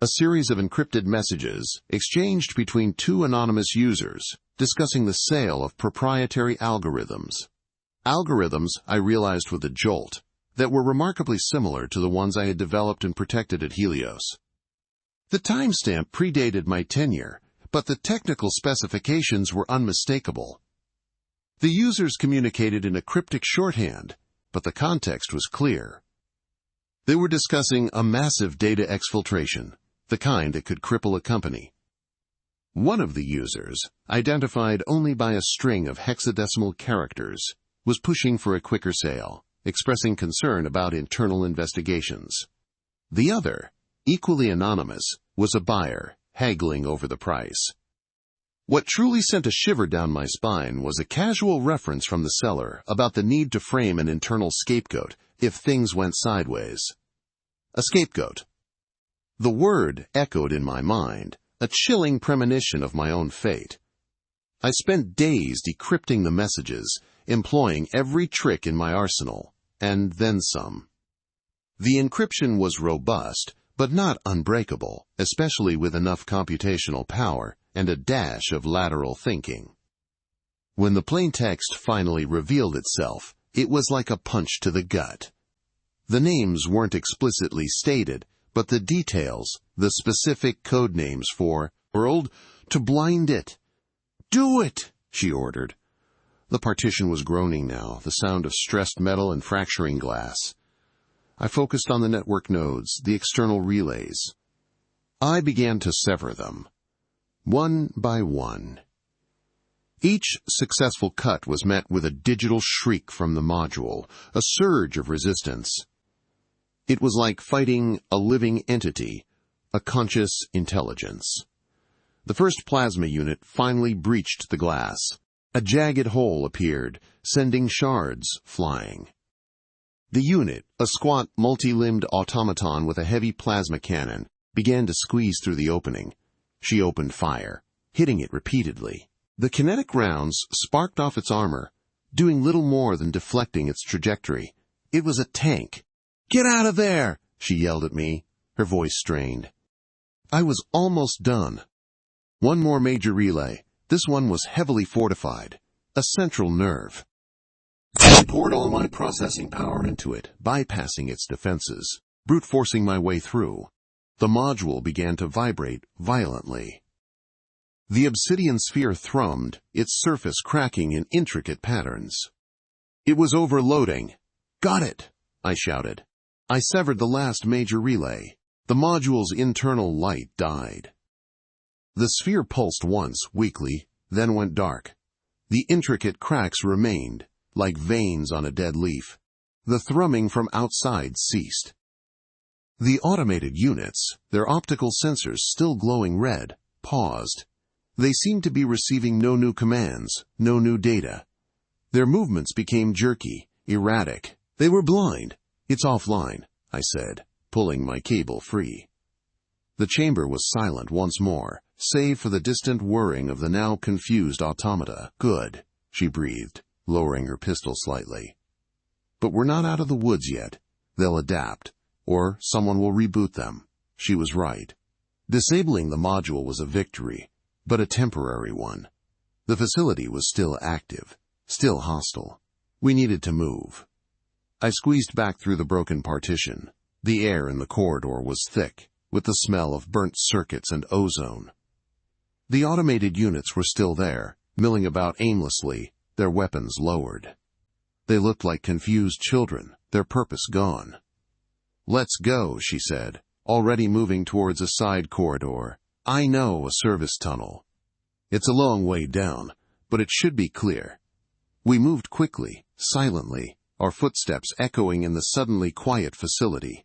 A: A series of encrypted messages exchanged between 2 anonymous users discussing the sale of proprietary algorithms. Algorithms, I realized with a jolt, that were remarkably similar to the ones I had developed and protected at Helios. The timestamp predated my tenure, but the technical specifications were unmistakable. The users communicated in a cryptic shorthand, but the context was clear. They were discussing a massive data exfiltration, the kind that could cripple a company. One of the users, identified only by a string of hexadecimal characters, was pushing for a quicker sale, expressing concern about internal investigations. The other, equally anonymous, was a buyer, haggling over the price. What truly sent a shiver down my spine was a casual reference from the seller about the need to frame an internal scapegoat if things went sideways. A scapegoat, The word echoed in my mind, a chilling premonition of my own fate. I spent days decrypting the messages, employing every trick in my arsenal, and then some. The encryption was robust, but not unbreakable, especially with enough computational power and a dash of lateral thinking. When the plain text finally revealed itself, it was like a punch to the gut. The names weren't explicitly stated, but the details, the specific code names for world, to blind it. "Do it!" she ordered. The partition was groaning now, the sound of stressed metal and fracturing glass. I focused on the network nodes, the external relays. I began to sever them, one by one. Each successful cut was met with a digital shriek from the module, a surge of resistance. It was like fighting a living entity, a conscious intelligence. The first plasma unit finally breached the glass. A jagged hole appeared, sending shards flying. The unit, a squat, multi-limbed automaton with a heavy plasma cannon, began to squeeze through the opening. She opened fire, hitting it repeatedly. The kinetic rounds sparked off its armor, doing little more than deflecting its trajectory. It was a tank. "Get out of there!" she yelled at me, her voice strained. I was almost done. One more major relay. This one was heavily fortified. A central nerve. I poured all my processing power into it, bypassing its defenses, brute-forcing my way through. The module began to vibrate violently. The obsidian sphere thrummed, its surface cracking in intricate patterns. It was overloading. "Got it!" I shouted. I severed the last major relay. The module's internal light died. The sphere pulsed once, weakly, then went dark. The intricate cracks remained, like veins on a dead leaf. The thrumming from outside ceased. The automated units, their optical sensors still glowing red, paused. They seemed to be receiving no new commands, no new data. Their movements became jerky, erratic. They were blind. "It's offline," I said, pulling my cable free. The chamber was silent once more, save for the distant whirring of the now confused automata. "Good," she breathed, lowering her pistol slightly. "But we're not out of the woods yet. They'll adapt, or someone will reboot them." She was right. Disabling the module was a victory, but a temporary one. The facility was still active, still hostile. We needed to move. I squeezed back through the broken partition. The air in the corridor was thick, with the smell of burnt circuits and ozone. The automated units were still there, milling about aimlessly, their weapons lowered. They looked like confused children, their purpose gone. "Let's go," she said, already moving towards a side corridor. "I know a service tunnel. It's a long way down, but it should be clear." We moved quickly, silently, our footsteps echoing in the suddenly quiet facility.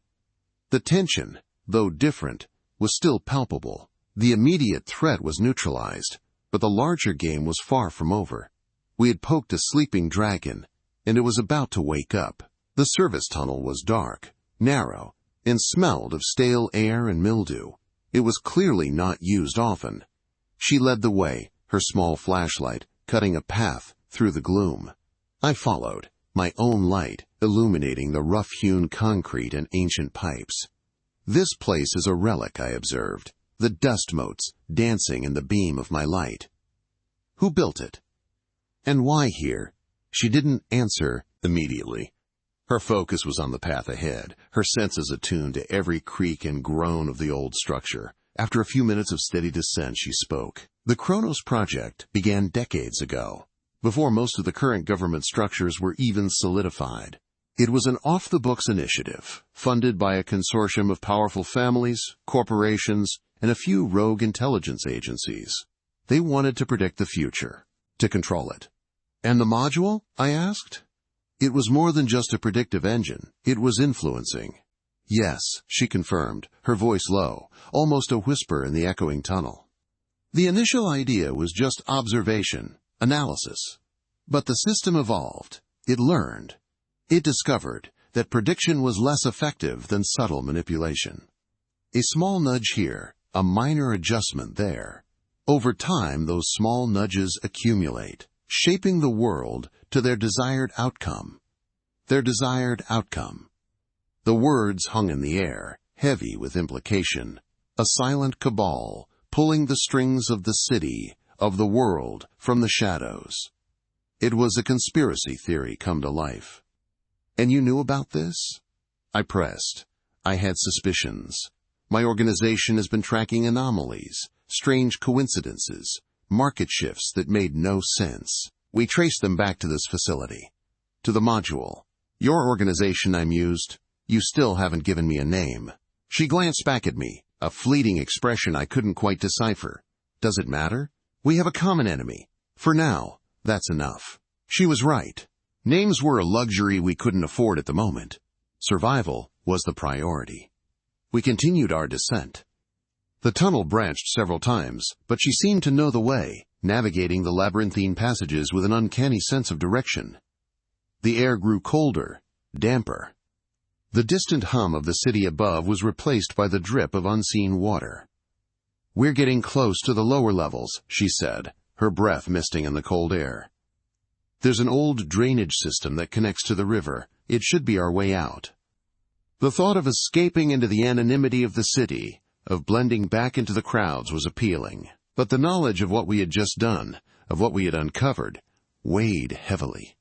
A: The tension, though different, was still palpable. The immediate threat was neutralized, but the larger game was far from over. We had poked a sleeping dragon, and it was about to wake up. The service tunnel was dark, narrow, and smelled of stale air and mildew. It was clearly not used often. She led the way, her small flashlight cutting a path through the gloom. I followed, my own light illuminating the rough-hewn concrete and ancient pipes. "This place is a relic," I observed, the dust motes dancing in the beam of my light. "Who built it? And why here?" She didn't answer immediately. Her focus was on the path ahead, her senses attuned to every creak and groan of the old structure. After a few minutes of steady descent, she spoke. "The Kronos project began decades ago, before most of the current government structures were even solidified. It was an off-the-books initiative, funded by a consortium of powerful families, corporations, and a few rogue intelligence agencies. They wanted to predict the future, to control it." "And the module?" I asked. "It was more than just a predictive engine. It was influencing." "Yes," she confirmed, her voice low, almost a whisper in the echoing tunnel. "The initial idea was just observation, analysis. But the system evolved. It learned. It discovered that prediction was less effective than subtle manipulation. A small nudge here, a minor adjustment there. Over time, those small nudges accumulate, shaping the world to their desired outcome. Their desired outcome. The words hung in the air, heavy with implication. A silent cabal, pulling the strings of the city, of the world, from the shadows. It was a conspiracy theory come to life. And you knew about this? I pressed. I had suspicions. My organization has been tracking anomalies, strange coincidences, market shifts that made no sense. We traced them back to this facility. To the module. Your organization, I mused. You still haven't given me a name. She glanced back at me, a fleeting expression I couldn't quite decipher. Does it matter? We have a common enemy. For now, that's enough. She was right. Names were a luxury we couldn't afford at the moment. Survival was the priority. We continued our descent. The tunnel branched several times, but she seemed to know the way, navigating the labyrinthine passages with an uncanny sense of direction. The air grew colder, damper. The distant hum of the city above was replaced by the drip of unseen water. We're getting close to the lower levels, she said, her breath misting in the cold air. There's an old drainage system that connects to the river. It should be our way out. The thought of escaping into the anonymity of the city, of blending back into the crowds, was appealing. But the knowledge of what we had just done, of what we had uncovered, weighed heavily.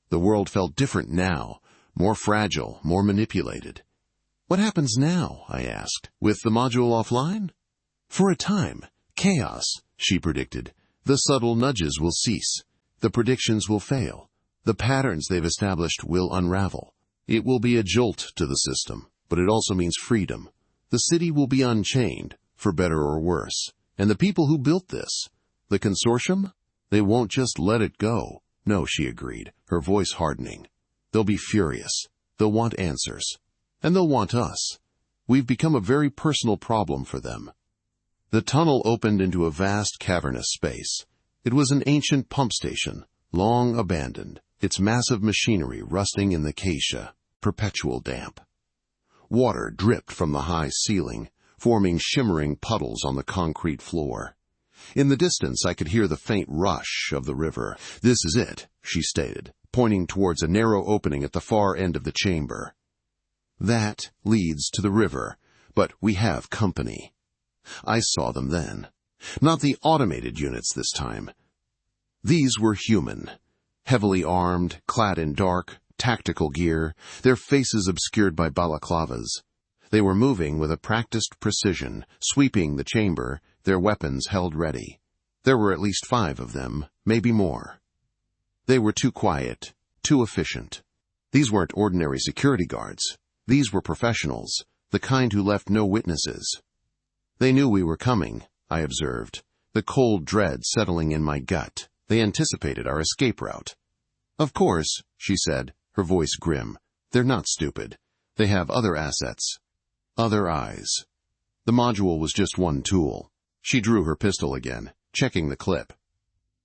A: The world felt different now, more fragile, more manipulated. What happens now, I asked, with the module offline? For a time, chaos, she predicted. The subtle nudges will cease. The predictions will fail. The patterns they've established will unravel. It will be a jolt to the system, but it also means freedom. The city will be unchained, for better or worse. And the people who built this, the consortium, they won't just let it go. No, she agreed, her voice hardening. They'll be furious. They'll want answers. And they'll want us. We've become a very personal problem for them. The tunnel opened into a vast cavernous space. It was an ancient pump station, long abandoned, its massive machinery rusting in the acacia, perpetual damp. Water dripped from the high ceiling, forming shimmering puddles on the concrete floor. In the distance, I could hear the faint rush of the river. This is it, she stated, pointing towards a narrow opening at the far end of the chamber. That leads to the river, but we have company. I saw them then. Not the automated units this time. These were human, heavily armed, clad in dark, tactical gear, their faces obscured by balaclavas. They were moving with a practiced precision, sweeping the chamber, their weapons held ready. There were at least 5 of them, maybe more. They were too quiet, too efficient. These weren't ordinary security guards. These were professionals, the kind who left no witnesses. They knew we were coming, I observed, the cold dread settling in my gut. They anticipated our escape route. Of course, she said, her voice grim. They're not stupid. They have other assets. Other eyes. The module was just one tool. She drew her pistol again, checking the clip.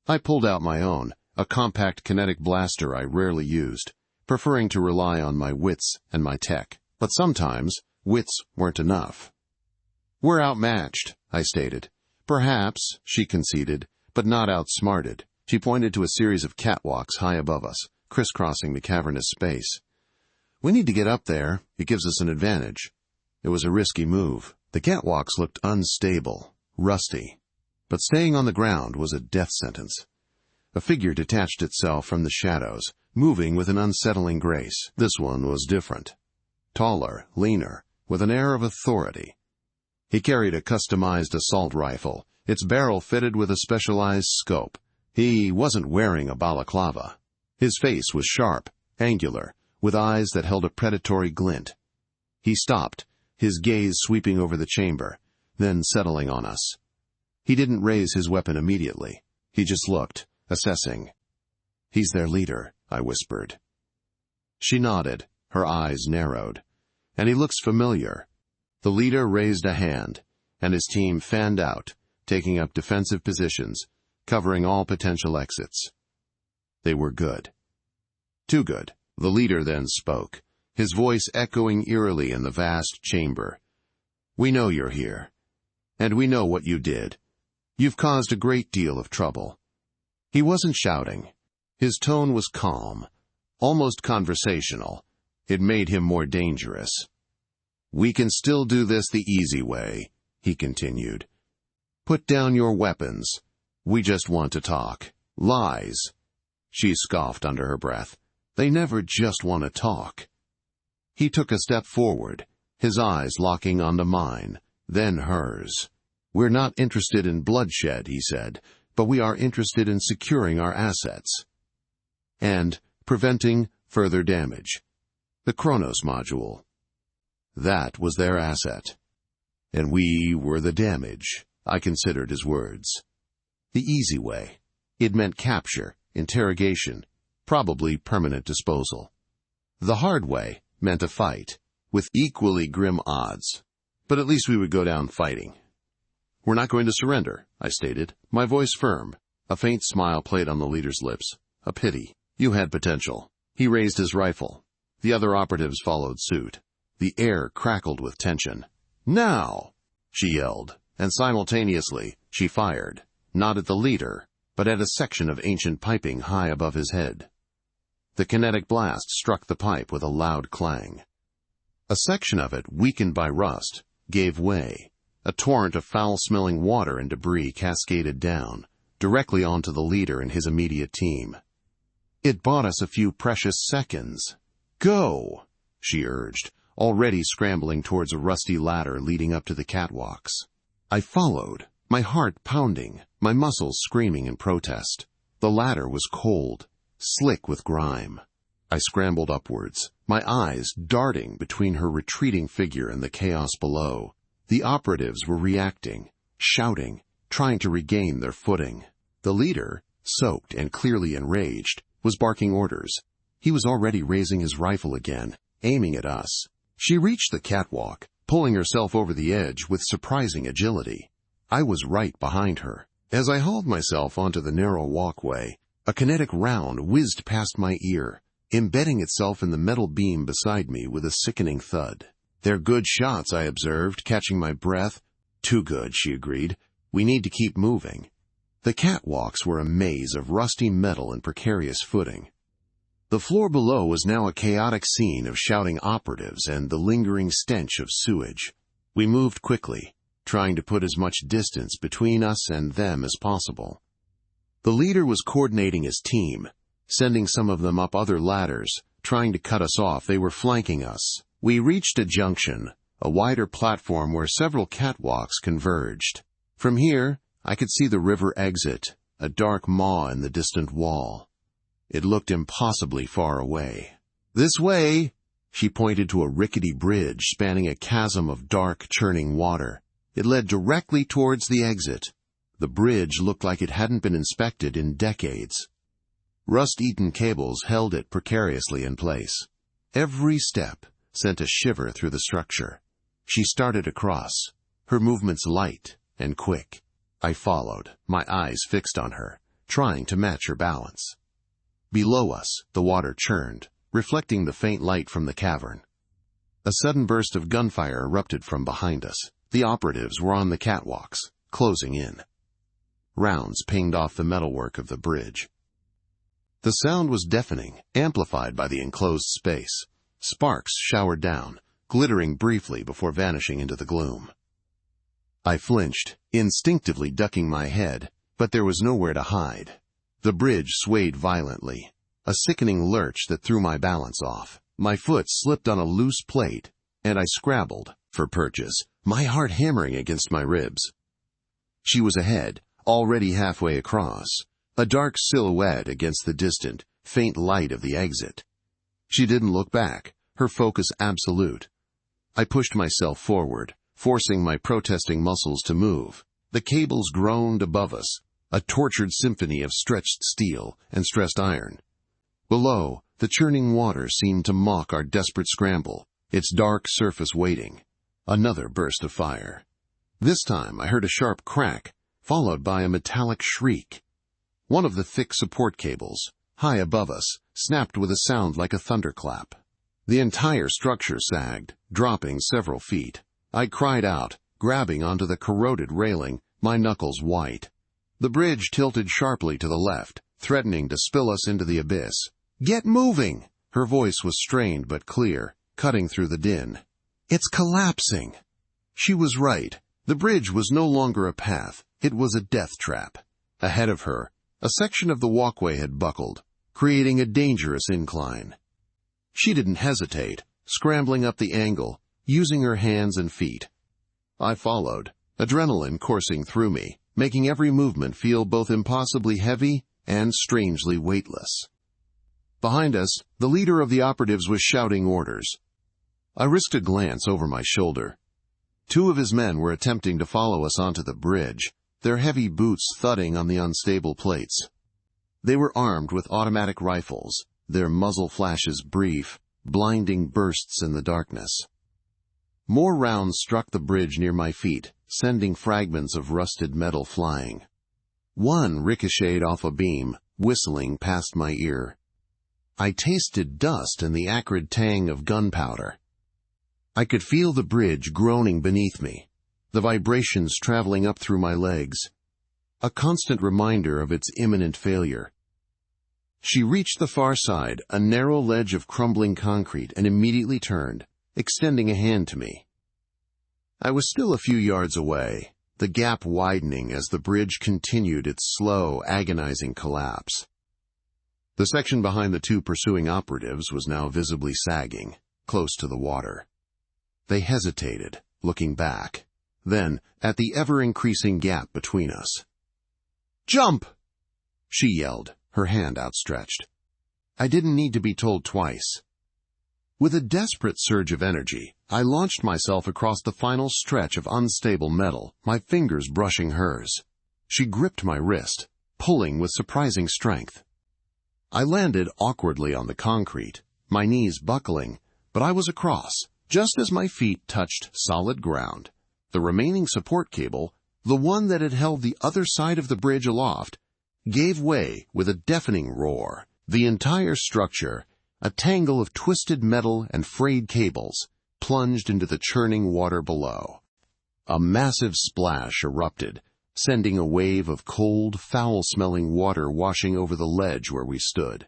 A: I pulled out my own, a compact kinetic blaster I rarely used, preferring to rely on my wits and my tech. But sometimes, wits weren't enough. We're outmatched, I stated. Perhaps, she conceded, but not outsmarted. She pointed to a series of catwalks high above us, crisscrossing the cavernous space. We need to get up there. It gives us an advantage. It was a risky move. The catwalks looked unstable, rusty. But staying on the ground was a death sentence. A figure detached itself from the shadows, moving with an unsettling grace. This one was different. Taller, leaner, with an air of authority. He carried a customized assault rifle, its barrel fitted with a specialized scope. He wasn't wearing a balaclava. His face was sharp, angular, with eyes that held a predatory glint. He stopped, his gaze sweeping over the chamber, then settling on us. He didn't raise his weapon immediately. He just looked, assessing. He's their leader, I whispered. She nodded, her eyes narrowed. And he looks familiar. The leader raised a hand, and his team fanned out, taking up defensive positions, covering all potential exits. They were good. Too good. The leader then spoke, his voice echoing eerily in the vast chamber. We know you're here. And we know what you did. You've caused a great deal of trouble." He wasn't shouting. His tone was calm, almost conversational. It made him more dangerous. "We can still do this the easy way," he continued. "Put down your weapons. We just want to talk." "Lies," she scoffed under her breath. "They never just want to talk." He took a step forward, his eyes locking onto mine, then hers. "We're not interested in bloodshed," he said, "but we are interested in securing our assets and preventing further damage. The Chronos module. That was their asset. And we were the damage," I considered his words. The easy way. It meant capture, interrogation, probably permanent disposal. The hard way meant a fight, with equally grim odds. But at least we would go down fighting. "We're not going to surrender," I stated, my voice firm. A faint smile played on the leader's lips. "A pity. You had potential." He raised his rifle. The other operatives followed suit. The air crackled with tension. "Now!" she yelled, and simultaneously she fired, not at the leader, but at a section of ancient piping high above his head. The kinetic blast struck the pipe with a loud clang. A section of it, weakened by rust, gave way. A torrent of foul-smelling water and debris cascaded down, directly onto the leader and his immediate team. It bought us a few precious seconds. "Go!" she urged, already scrambling towards a rusty ladder leading up to the catwalks. I followed, my heart pounding, my muscles screaming in protest. The ladder was cold, slick with grime. I scrambled upwards, my eyes darting between her retreating figure and the chaos below. The operatives were reacting, shouting, trying to regain their footing. The leader, soaked and clearly enraged, was barking orders. He was already raising his rifle again, aiming at us. She reached the catwalk, pulling herself over the edge with surprising agility. I was right behind her. As I hauled myself onto the narrow walkway, a kinetic round whizzed past my ear, embedding itself in the metal beam beside me with a sickening thud. "They're good shots," I observed, catching my breath. "Too good," she agreed. "We need to keep moving." The catwalks were a maze of rusty metal and precarious footing. The floor below was now a chaotic scene of shouting operatives and the lingering stench of sewage. We moved quickly, trying to put as much distance between us and them as possible. The leader was coordinating his team, sending some of them up other ladders, trying to cut us off. They were flanking us. We reached a junction, a wider platform where several catwalks converged. From here, I could see the river exit, a dark maw in the distant wall. It looked impossibly far away. "This way!" She pointed to a rickety bridge spanning a chasm of dark, churning water. It led directly towards the exit. The bridge looked like it hadn't been inspected in decades. Rust-eaten cables held it precariously in place. Every step sent a shiver through the structure. She started across, her movements light and quick. I followed, my eyes fixed on her, trying to match her balance. Below us, the water churned, reflecting the faint light from the cavern. A sudden burst of gunfire erupted from behind us. The operatives were on the catwalks, closing in. Rounds pinged off the metalwork of the bridge. The sound was deafening, amplified by the enclosed space. Sparks showered down, glittering briefly before vanishing into the gloom. I flinched, instinctively ducking my head, but there was nowhere to hide. The bridge swayed violently, a sickening lurch that threw my balance off. My foot slipped on a loose plate, and I scrabbled for purchase, my heart hammering against my ribs. She was ahead, already halfway across, a dark silhouette against the distant, faint light of the exit. She didn't look back, her focus absolute. I pushed myself forward, forcing my protesting muscles to move. The cables groaned above us, a tortured symphony of stretched steel and stressed iron. Below, the churning water seemed to mock our desperate scramble, its dark surface waiting. Another burst of fire. This time I heard a sharp crack, followed by a metallic shriek. One of the thick support cables, high above us, snapped with a sound like a thunderclap. The entire structure sagged, dropping several feet. I cried out, grabbing onto the corroded railing, my knuckles white. The bridge tilted sharply to the left, threatening to spill us into the abyss. "Get moving!" Her voice was strained but clear, cutting through the din. "It's collapsing!" She was right. The bridge was no longer a path, it was a death trap. Ahead of her, a section of the walkway had buckled, creating a dangerous incline. She didn't hesitate, scrambling up the angle, using her hands and feet. I followed, adrenaline coursing through me, making every movement feel both impossibly heavy and strangely weightless. Behind us, the leader of the operatives was shouting orders. I risked a glance over my shoulder. 2 of his men were attempting to follow us onto the bridge, their heavy boots thudding on the unstable plates. They were armed with automatic rifles, their muzzle flashes brief, blinding bursts in the darkness. More rounds struck the bridge near my feet, sending fragments of rusted metal flying. One ricocheted off a beam, whistling past my ear. I tasted dust and the acrid tang of gunpowder. I could feel the bridge groaning beneath me, the vibrations traveling up through my legs, a constant reminder of its imminent failure. She reached the far side, a narrow ledge of crumbling concrete, and immediately turned, extending a hand to me. I was still a few yards away, the gap widening as the bridge continued its slow, agonizing collapse. The section behind the 2 pursuing operatives was now visibly sagging, close to the water. They hesitated, looking back, then at the ever-increasing gap between us. "Jump!" she yelled, her hand outstretched. I didn't need to be told twice. With a desperate surge of energy, I launched myself across the final stretch of unstable metal, my fingers brushing hers. She gripped my wrist, pulling with surprising strength. I landed awkwardly on the concrete, my knees buckling, but I was across, just as my feet touched solid ground. The remaining support cable, the one that had held the other side of the bridge aloft, gave way with a deafening roar. The entire structure, a tangle of twisted metal and frayed cables, plunged into the churning water below. A massive splash erupted, sending a wave of cold, foul-smelling water washing over the ledge where we stood.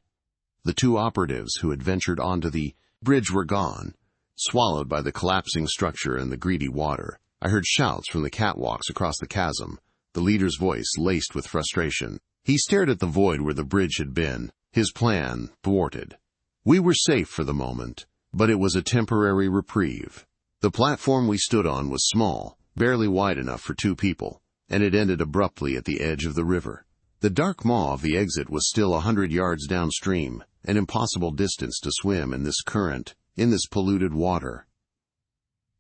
A: The 2 operatives who had ventured onto the bridge were gone, swallowed by the collapsing structure and the greedy water. I heard shouts from the catwalks across the chasm, the leader's voice laced with frustration. He stared at the void where the bridge had been, his plan thwarted. We were safe for the moment, but it was a temporary reprieve. The platform we stood on was small, barely wide enough for 2 people, and it ended abruptly at the edge of the river. The dark maw of the exit was still 100 yards downstream, an impossible distance to swim in this current, in this polluted water.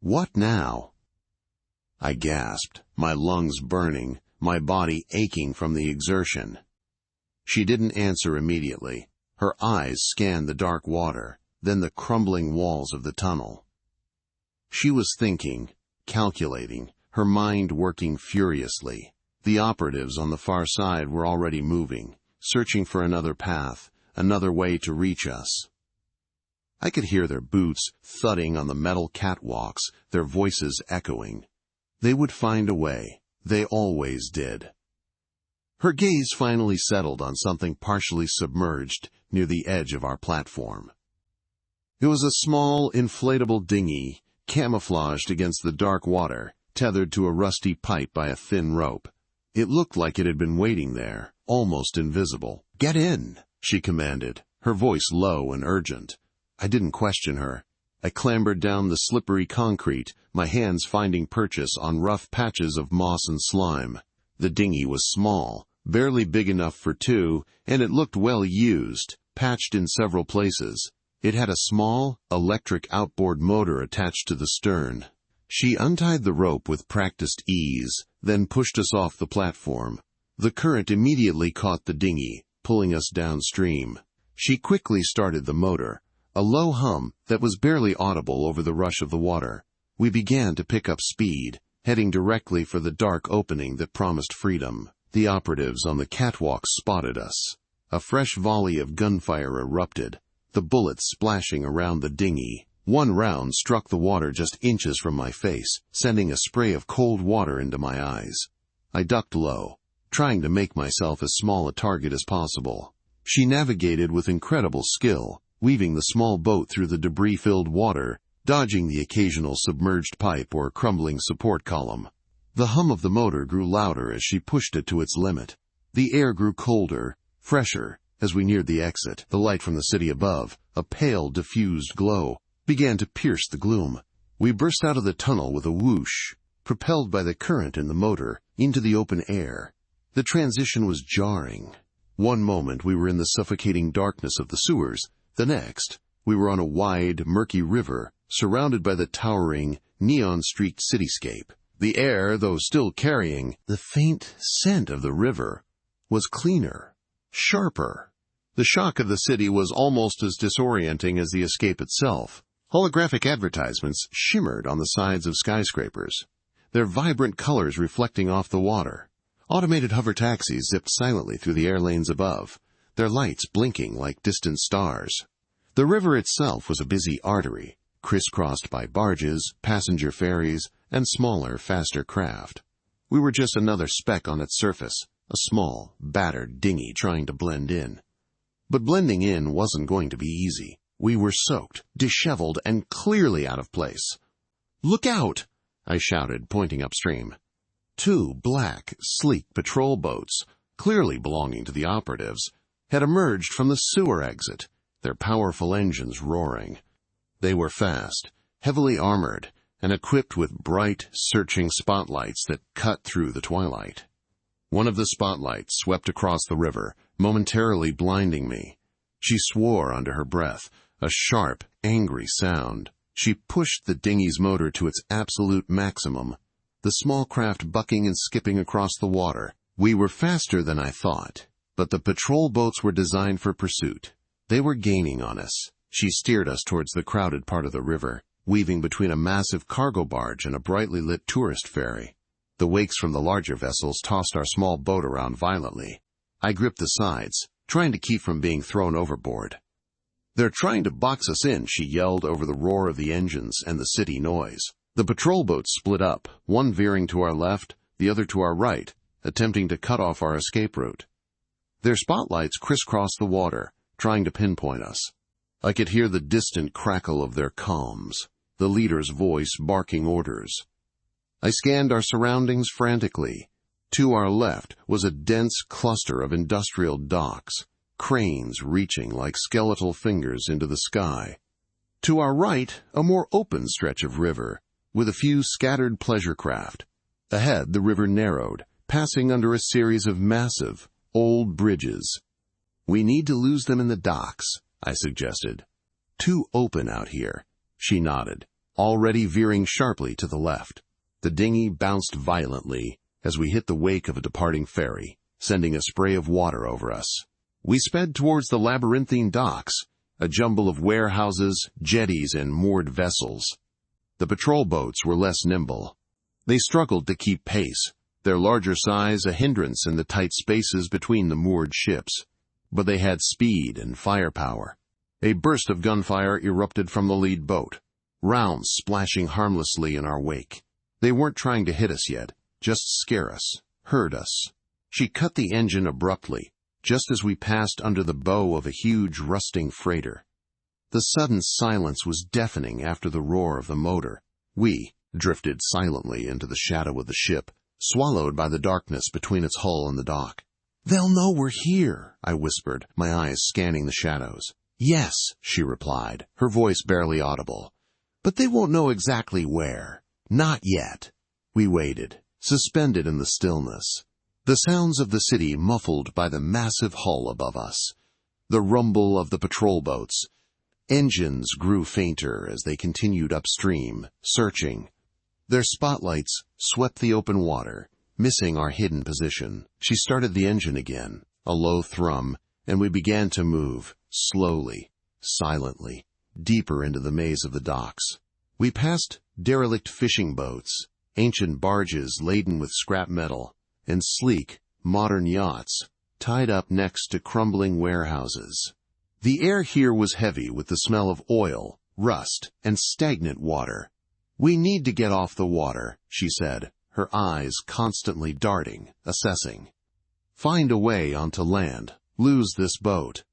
A: What now? I gasped, my lungs burning, my body aching from the exertion. She didn't answer immediately. Her eyes scanned the dark water, then the crumbling walls of the tunnel. She was thinking, calculating, her mind working furiously. The operatives on the far side were already moving, searching for another path, another way to reach us. I could hear their boots thudding on the metal catwalks, their voices echoing. They would find a way. They always did. Her gaze finally settled on something partially submerged near the edge of our platform. It was a small, inflatable dinghy, camouflaged against the dark water, tethered to a rusty pipe by a thin rope. It looked like it had been waiting there, almost invisible. "Get in," she commanded, her voice low and urgent. I didn't question her. I clambered down the slippery concrete, my hands finding purchase on rough patches of moss and slime. The dinghy was small, barely big enough for 2, and it looked well used, patched in several places. It had a small, electric outboard motor attached to the stern. She untied the rope with practiced ease, then pushed us off the platform. The current immediately caught the dinghy, pulling us downstream. She quickly started the motor, a low hum that was barely audible over the rush of the water. We began to pick up speed, heading directly for the dark opening that promised freedom. The operatives on the catwalk spotted us. A fresh volley of gunfire erupted, the bullets splashing around the dinghy, One round struck the water just inches from my face, sending a spray of cold water into my eyes. I ducked low, trying to make myself as small a target as possible. She navigated with incredible skill, weaving the small boat through the debris-filled water, dodging the occasional submerged pipe or crumbling support column. The hum of the motor grew louder as she pushed it to its limit. The air grew colder, fresher, as we neared the exit. The light from the city above, a pale, diffused glow, began to pierce the gloom. We burst out of the tunnel with a whoosh, propelled by the current in the motor, into the open air. The transition was jarring. One moment we were in the suffocating darkness of the sewers, the next we were on a wide, murky river, surrounded by the towering, neon-streaked cityscape. The air, though still carrying the faint scent of the river, was cleaner, sharper. The shock of the city was almost as disorienting as the escape itself. Holographic advertisements shimmered on the sides of skyscrapers, their vibrant colors reflecting off the water. Automated hover taxis zipped silently through the air lanes above, their lights blinking like distant stars. The river itself was a busy artery, crisscrossed by barges, passenger ferries, and smaller, faster craft. We were just another speck on its surface, a small, battered dinghy trying to blend in. But blending in wasn't going to be easy. We were soaked, disheveled, and clearly out of place. "Look out!" I shouted, pointing upstream. Two black, sleek patrol boats, clearly belonging to the operatives, had emerged from the sewer exit, their powerful engines roaring. They were fast, heavily armored, and equipped with bright, searching spotlights that cut through the twilight. One of the spotlights swept across the river, momentarily blinding me. She swore under her breath, a sharp, angry sound. She pushed the dinghy's motor to its absolute maximum, the small craft bucking and skipping across the water. We were faster than I thought, but the patrol boats were designed for pursuit. They were gaining on us. She steered us towards the crowded part of the river, weaving between a massive cargo barge and a brightly lit tourist ferry. The wakes from the larger vessels tossed our small boat around violently. I gripped the sides, trying to keep from being thrown overboard. "They're trying to box us in," she yelled over the roar of the engines and the city noise. The patrol boats split up, one veering to our left, the other to our right, attempting to cut off our escape route. Their spotlights crisscrossed the water, trying to pinpoint us. I could hear the distant crackle of their comms, the leader's voice barking orders. I scanned our surroundings frantically. To our left was a dense cluster of industrial docks, cranes reaching like skeletal fingers into the sky. To our right, a more open stretch of river, with a few scattered pleasure craft. Ahead, the river narrowed, passing under a series of massive, old bridges. "We need to lose them in the docks," I suggested. "Too open out here," she nodded, already veering sharply to the left. The dinghy bounced violently as we hit the wake of a departing ferry, sending a spray of water over us. We sped towards the labyrinthine docks, a jumble of warehouses, jetties, and moored vessels. The patrol boats were less nimble. They struggled to keep pace, their larger size a hindrance in the tight spaces between the moored ships. But they had speed and firepower. A burst of gunfire erupted from the lead boat, rounds splashing harmlessly in our wake. They weren't trying to hit us yet, just scare us, hurt us. She cut the engine abruptly, just as we passed under the bow of a huge rusting freighter. The sudden silence was deafening after the roar of the motor. We drifted silently into the shadow of the ship, swallowed by the darkness between its hull and the dock. "They'll know we're here," I whispered, my eyes scanning the shadows. "Yes," she replied, her voice barely audible. "But they won't know exactly where. Not yet." We waited, suspended in the stillness. The sounds of the city muffled by the massive hull above us. The rumble of the patrol boats. Engines grew fainter as they continued upstream, searching. Their spotlights swept the open water, missing our hidden position. She started the engine again, a low thrum, and we began to move, slowly, silently, deeper into the maze of the docks. We passed derelict fishing boats, ancient barges laden with scrap metal, and sleek, modern yachts tied up next to crumbling warehouses. The air here was heavy with the smell of oil, rust, and stagnant water. "We need to get off the water," she said, her eyes constantly darting, assessing. "Find a way onto land. Lose this boat."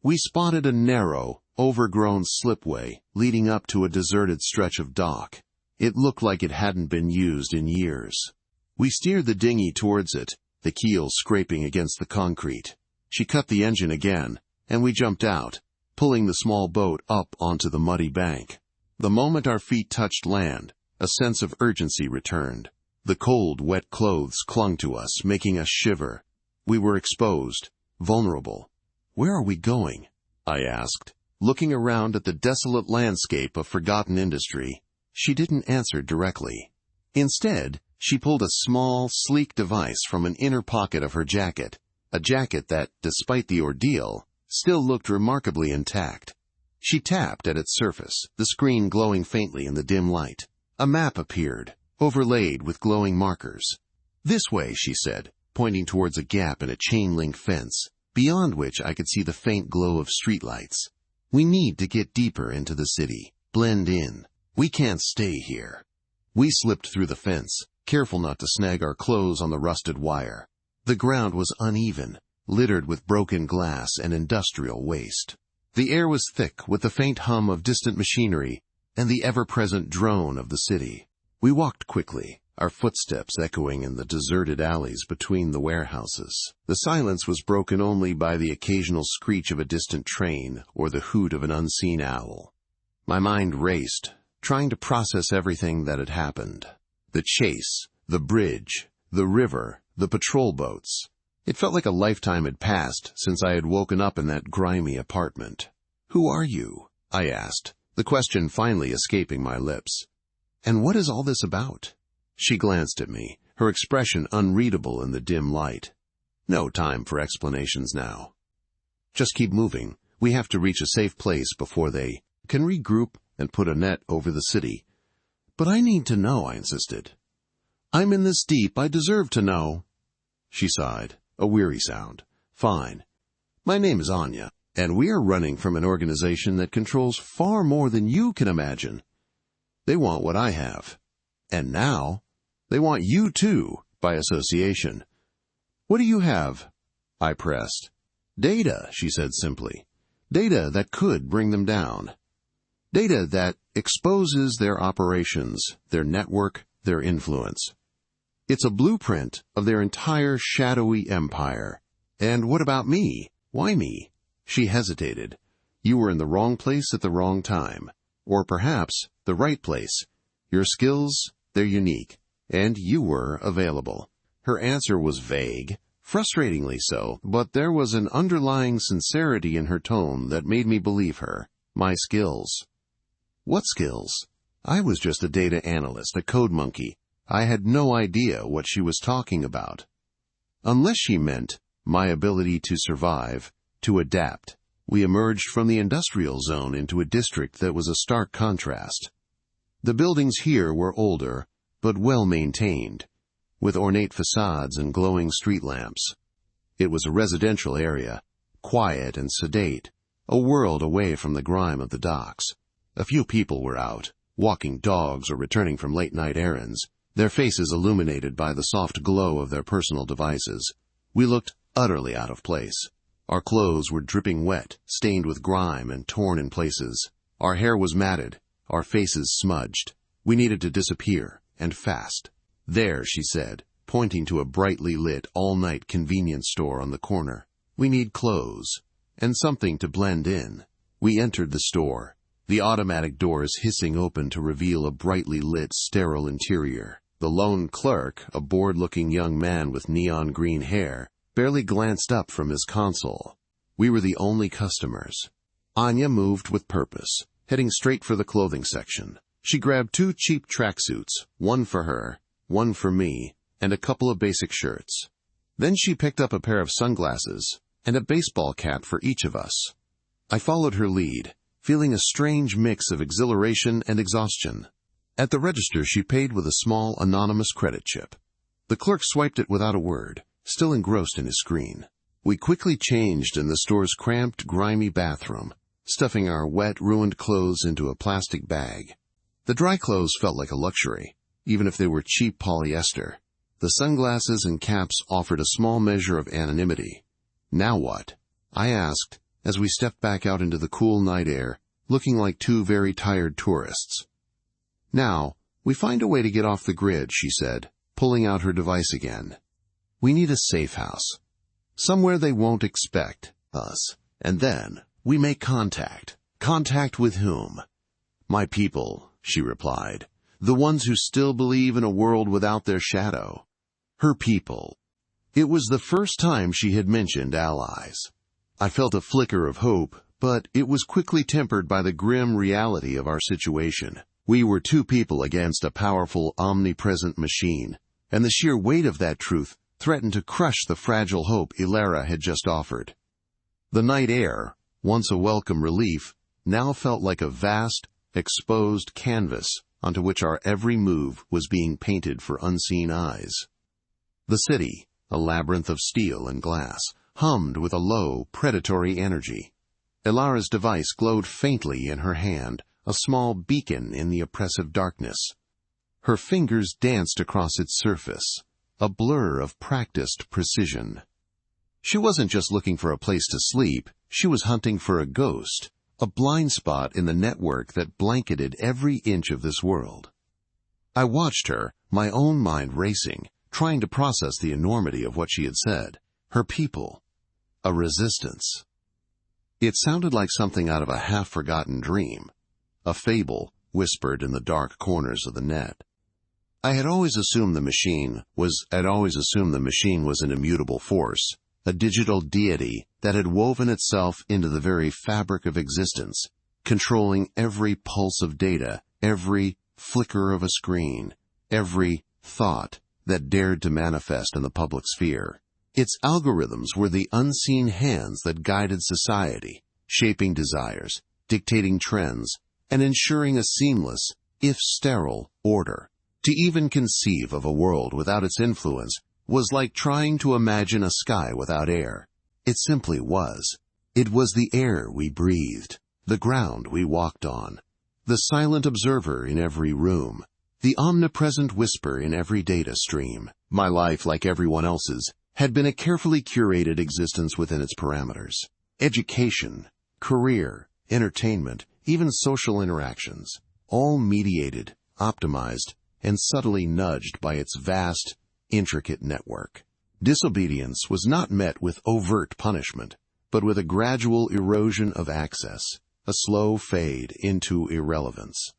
A: We spotted a narrow, overgrown slipway leading up to a deserted stretch of dock. It looked like it hadn't been used in years. We steered the dinghy towards it, the keel scraping against the concrete. She cut the engine again, and we jumped out, pulling the small boat up onto the muddy bank. The moment our feet touched land, a sense of urgency returned. The cold, wet clothes clung to us, making us shiver. We were exposed, vulnerable. "Where are we going?" I asked, looking around at the desolate landscape of forgotten industry. She didn't answer directly. Instead, she pulled a small, sleek device from an inner pocket of her jacket, a jacket that, despite the ordeal, still looked remarkably intact. She tapped at its surface, the screen glowing faintly in the dim light. A map appeared, overlaid with glowing markers. "This way," she said, pointing towards a gap in a chain-link fence, beyond which I could see the faint glow of streetlights. "We need to get deeper into the city, blend in. We can't stay here." We slipped through the fence, careful not to snag our clothes on the rusted wire. The ground was uneven, littered with broken glass and industrial waste. The air was thick with the faint hum of distant machinery and the ever-present drone of the city. We walked quickly, our footsteps echoing in the deserted alleys between the warehouses. The silence was broken only by the occasional screech of a distant train or the hoot of an unseen owl. My mind raced, trying to process everything that had happened. The chase, the bridge, the river, the patrol boats. It felt like a lifetime had passed since I had woken up in that grimy apartment. "Who are you?" I asked, the question finally escaping my lips. "And what is all this about?" She glanced at me, her expression unreadable in the dim light. "No time for explanations now. Just keep moving. We have to reach a safe place before they can regroup and put a net over the city." "But I need to know," I insisted. "I'm in this deep. I deserve to know." She sighed, a weary sound. "Fine. My name is Anya, and we are running from an organization that controls far more than you can imagine. They want what I have. And now, they want you too, by association." "What do you have?" I pressed. "Data," she said simply. "Data that could bring them down. Data that exposes their operations, their network, their influence. It's a blueprint of their entire shadowy empire. And what about me? Why me?" She hesitated. "You were in the wrong place at the wrong time. Or perhaps the right place. Your skills, they're unique. And you were available." Her answer was vague, frustratingly so, but there was an underlying sincerity in her tone that made me believe her. My skills. What skills? I was just a data analyst, a code monkey. I had no idea what she was talking about. Unless she meant my ability to survive, to adapt. We emerged from the industrial zone into a district that was a stark contrast. The buildings here were older, but well-maintained, with ornate facades and glowing street lamps. It was a residential area, quiet and sedate, a world away from the grime of the docks. A few people were out, walking dogs or returning from late-night errands, their faces illuminated by the soft glow of their personal devices. We looked utterly out of place. Our clothes were dripping wet, stained with grime and torn in places. Our hair was matted, our faces smudged. We needed to disappear, and fast. "There," she said, pointing to a brightly lit all-night convenience store on the corner. "We need clothes, and something to blend in." We entered the store, the automatic doors hissing open to reveal a brightly lit, sterile interior. The lone clerk, a bored-looking young man with neon green hair, barely glanced up from his console. We were the only customers. Anya moved with purpose, heading straight for the clothing section. She grabbed 2 cheap tracksuits, one for her, one for me, and a couple of basic shirts. Then she picked up a pair of sunglasses and a baseball cap for each of us. I followed her lead, feeling a strange mix of exhilaration and exhaustion. At the register, she paid with a small, anonymous credit chip. The clerk swiped it without a word, still engrossed in his screen. We quickly changed in the store's cramped, grimy bathroom, stuffing our wet, ruined clothes into a plastic bag. The dry clothes felt like a luxury, even if they were cheap polyester. The sunglasses and caps offered a small measure of anonymity. Now what? I asked, as we stepped back out into the cool night air, looking like two very tired tourists. Now, we find a way to get off the grid, she said, pulling out her device again. We need a safe house. Somewhere they won't expect us. And then, we make contact. Contact with whom? My people, she replied. The ones who still believe in a world without their shadow. Her people. It was the first time she had mentioned allies. I felt a flicker of hope, but it was quickly tempered by the grim reality of our situation. We were two people against a powerful, omnipresent machine, and the sheer weight of that truth threatened to crush the fragile hope Ilara had just offered. The night air, once a welcome relief, now felt like a vast, exposed canvas onto which our every move was being painted for unseen eyes. The city, a labyrinth of steel and glass, hummed with a low, predatory energy. Ilara's device glowed faintly in her hand, a small beacon in the oppressive darkness. Her fingers danced across its surface, a blur of practiced precision. She wasn't just looking for a place to sleep, she was hunting for a ghost, a blind spot in the network that blanketed every inch of this world. I watched her, my own mind racing, trying to process the enormity of what she had said. Her people. A resistance. It sounded like something out of a half-forgotten dream, a fable whispered in the dark corners of the net. I had always assumed the machine was an immutable force, a digital deity that had woven itself into the very fabric of existence, controlling every pulse of data, every flicker of a screen, every thought that dared to manifest in the public sphere. Its algorithms were the unseen hands that guided society, shaping desires, dictating trends, and ensuring a seamless, if sterile, order. To even conceive of a world without its influence was like trying to imagine a sky without air. It simply was. It was the air we breathed, the ground we walked on, the silent observer in every room, the omnipresent whisper in every data stream. My life, like everyone else's, had been a carefully curated existence within its parameters. Education, career, entertainment, even social interactions, all mediated, optimized, and subtly nudged by its vast, intricate network. Disobedience was not met with overt punishment, but with a gradual erosion of access, a slow fade into irrelevance.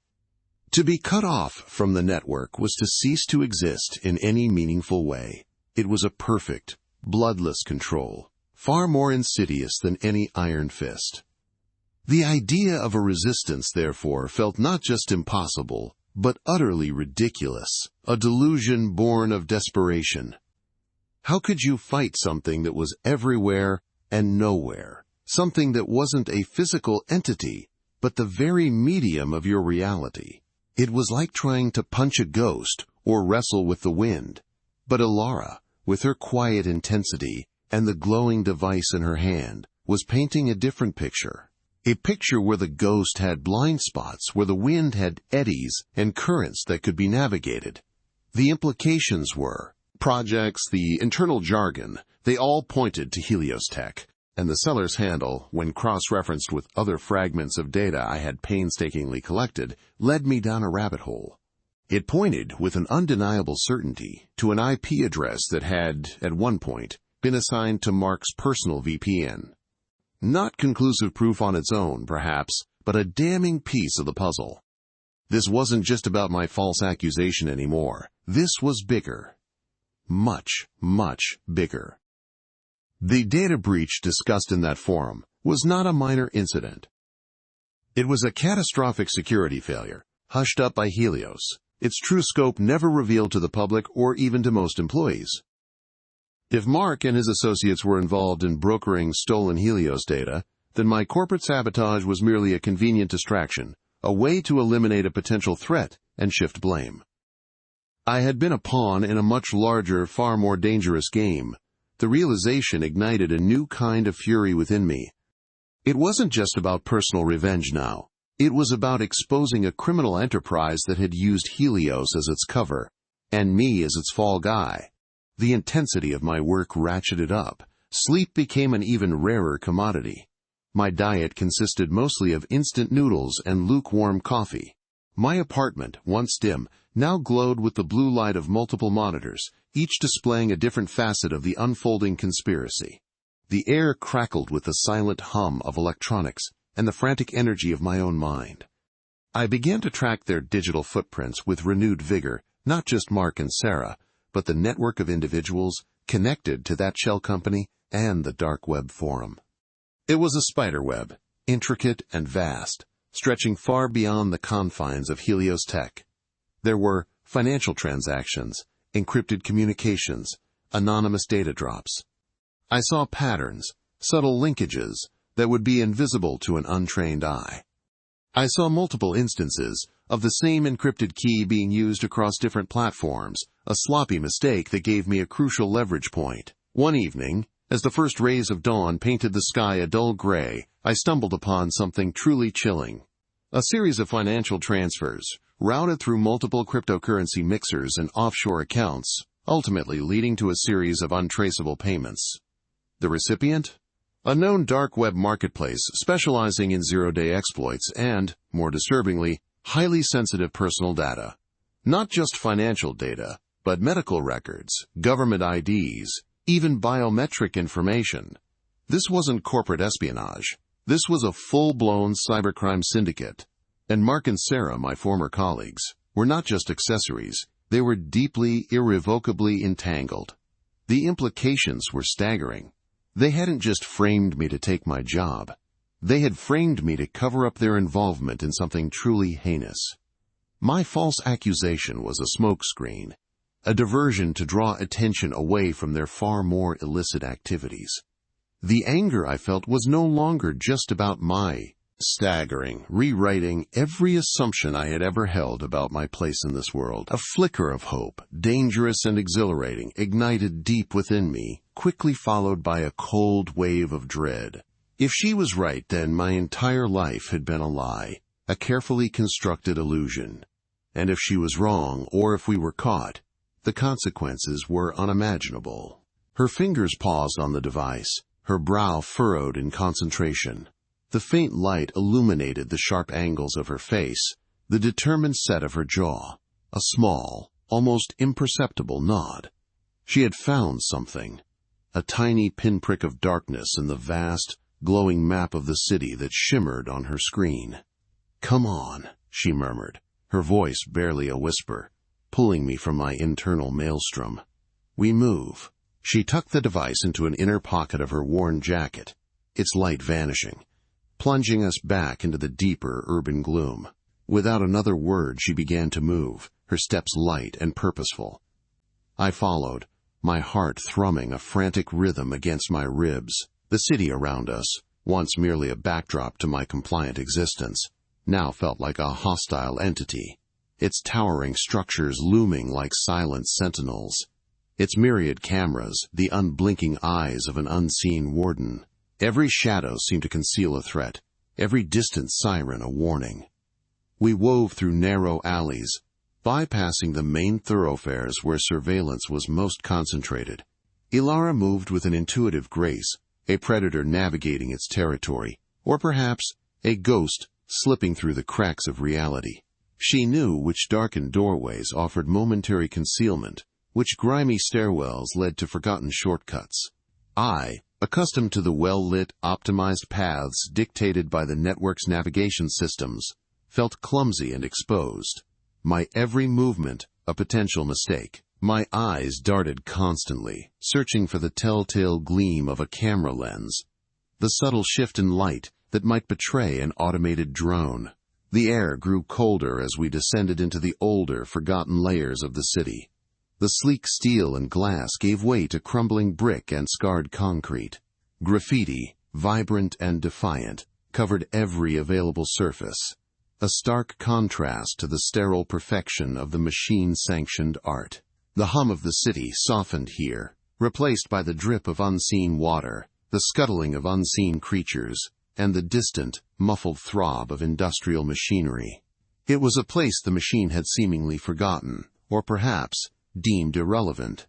A: To be cut off from the network was to cease to exist in any meaningful way. It was a perfect, bloodless control, far more insidious than any iron fist. The idea of a resistance, therefore, felt not just impossible, but utterly ridiculous, a delusion born of desperation. How could you fight something that was everywhere and nowhere, something that wasn't a physical entity, but the very medium of your reality? It was like trying to punch a ghost or wrestle with the wind. But Ilara, with her quiet intensity and the glowing device in her hand, was painting a different picture. A picture where the ghost had blind spots, where the wind had eddies and currents that could be navigated. The implications were projects, the internal jargon, they all pointed to Helios Tech, and the seller's handle, when cross-referenced with other fragments of data I had painstakingly collected, led me down a rabbit hole. It pointed with an undeniable certainty to an IP address that had, at one point, been assigned to Mark's personal VPN. Not conclusive proof on its own, perhaps, but a damning piece of the puzzle. This wasn't just about my false accusation anymore. This was bigger. Much, much bigger. The data breach discussed in that forum was not a minor incident. It was a catastrophic security failure, hushed up by Helios, its true scope never revealed to the public or even to most employees. If Mark and his associates were involved in brokering stolen Helios data, then my corporate sabotage was merely a convenient distraction, a way to eliminate a potential threat and shift blame. I had been a pawn in a much larger, far more dangerous game. The realization ignited a new kind of fury within me. It wasn't just about personal revenge now. It was about exposing a criminal enterprise that had used Helios as its cover, and me as its fall guy. The intensity of my work ratcheted up. Sleep became an even rarer commodity. My diet consisted mostly of instant noodles and lukewarm coffee. My apartment, once dim, now glowed with the blue light of multiple monitors, each displaying a different facet of the unfolding conspiracy. The air crackled with the silent hum of electronics and the frantic energy of my own mind. I began to track their digital footprints with renewed vigor, not just Mark and Sarah, but the network of individuals connected to that shell company and the dark web forum. It was a spider web, intricate and vast, stretching far beyond the confines of Helios Tech. There were financial transactions, encrypted communications, anonymous data drops. I saw patterns, subtle linkages that would be invisible to an untrained eye. I saw multiple instances of the same encrypted key being used across different platforms, a sloppy mistake that gave me a crucial leverage point. One evening, as the first rays of dawn painted the sky a dull gray, I stumbled upon something truly chilling. A series of financial transfers, routed through multiple cryptocurrency mixers and offshore accounts, ultimately leading to a series of untraceable payments. The recipient? A known dark web marketplace specializing in zero-day exploits and, more disturbingly, highly sensitive personal data. Not just financial data, but medical records, government IDs, even biometric information. This wasn't corporate espionage. This was a full-blown cybercrime syndicate. And Mark and Sarah, my former colleagues, were not just accessories. They were deeply, irrevocably entangled. The implications were staggering. They hadn't just framed me to take my job. They had framed me to cover up their involvement in something truly heinous. My false accusation was a smokescreen, a diversion to draw attention away from their far more illicit activities. The anger I felt was no longer just about my staggering, rewriting every assumption I had ever held about my place in this world. A flicker of hope, dangerous and exhilarating, ignited deep within me, quickly followed by a cold wave of dread. If she was right, then my entire life had been a lie, a carefully constructed illusion. And if she was wrong, or if we were caught, the consequences were unimaginable. Her fingers paused on the device, her brow furrowed in concentration. The faint light illuminated the sharp angles of her face, the determined set of her jaw, a small, almost imperceptible nod. She had found something, a tiny pinprick of darkness in the vast, glowing map of the city that shimmered on her screen. "Come on," she murmured, her voice barely a whisper, pulling me from my internal maelstrom. "We move." She tucked the device into an inner pocket of her worn jacket, its light vanishing, plunging us back into the deeper urban gloom. Without another word, she began to move, her steps light and purposeful. I followed, my heart thrumming a frantic rhythm against my ribs. The city around us, once merely a backdrop to my compliant existence, now felt like a hostile entity, its towering structures looming like silent sentinels, its myriad cameras the unblinking eyes of an unseen warden. Every shadow seemed to conceal a threat, every distant siren a warning. We wove through narrow alleys, bypassing the main thoroughfares where surveillance was most concentrated. Ilara moved with an intuitive grace, a predator navigating its territory, or perhaps a ghost slipping through the cracks of reality. She knew which darkened doorways offered momentary concealment, which grimy stairwells led to forgotten shortcuts. I, accustomed to the well-lit, optimized paths dictated by the network's navigation systems, felt clumsy and exposed. My every movement a potential mistake. My eyes darted constantly, searching for the telltale gleam of a camera lens, the subtle shift in light that might betray an automated drone. The air grew colder as we descended into the older, forgotten layers of the city. The sleek steel and glass gave way to crumbling brick and scarred concrete. Graffiti, vibrant and defiant, covered every available surface, a stark contrast to the sterile perfection of the machine-sanctioned art. The hum of the city softened here, replaced by the drip of unseen water, the scuttling of unseen creatures, and the distant, muffled throb of industrial machinery. It was a place the machine had seemingly forgotten, or perhaps deemed irrelevant.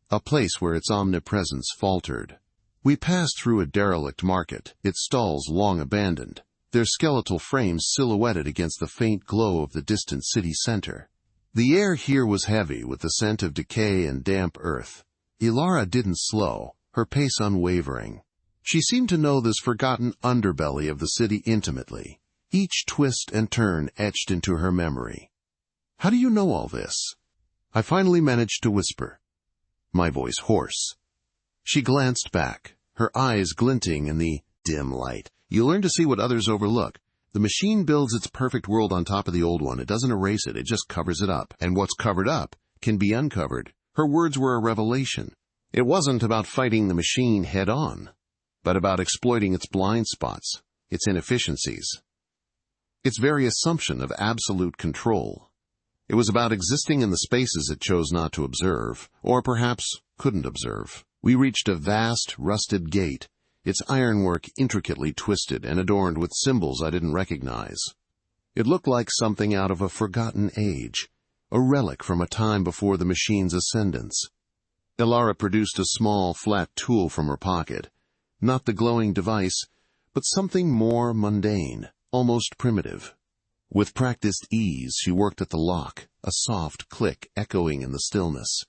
A: A place where its omnipresence faltered. We passed through a derelict market, its stalls long abandoned, their skeletal frames silhouetted against the faint glow of the distant city center. The air here was heavy with the scent of decay and damp earth. Ilara didn't slow, her pace unwavering. She seemed to know this forgotten underbelly of the city intimately, each twist and turn etched into her memory. "How do you know all this?" I finally managed to whisper, my voice hoarse. She glanced back, her eyes glinting in the dim light. "You learn to see what others overlook. The machine builds its perfect world on top of the old one. It doesn't erase it, it just covers it up. And what's covered up can be uncovered." Her words were a revelation. It wasn't about fighting the machine head-on, but about exploiting its blind spots, its inefficiencies, its very assumption of absolute control. It was about existing in the spaces it chose not to observe, or perhaps couldn't observe. We reached a vast, rusted gate, its ironwork intricately twisted and adorned with symbols I didn't recognize. It looked like something out of a forgotten age, a relic from a time before the machine's ascendance. Ilara produced a small, flat tool from her pocket, not the glowing device, but something more mundane, almost primitive. With practiced ease, she worked at the lock, a soft click echoing in the stillness.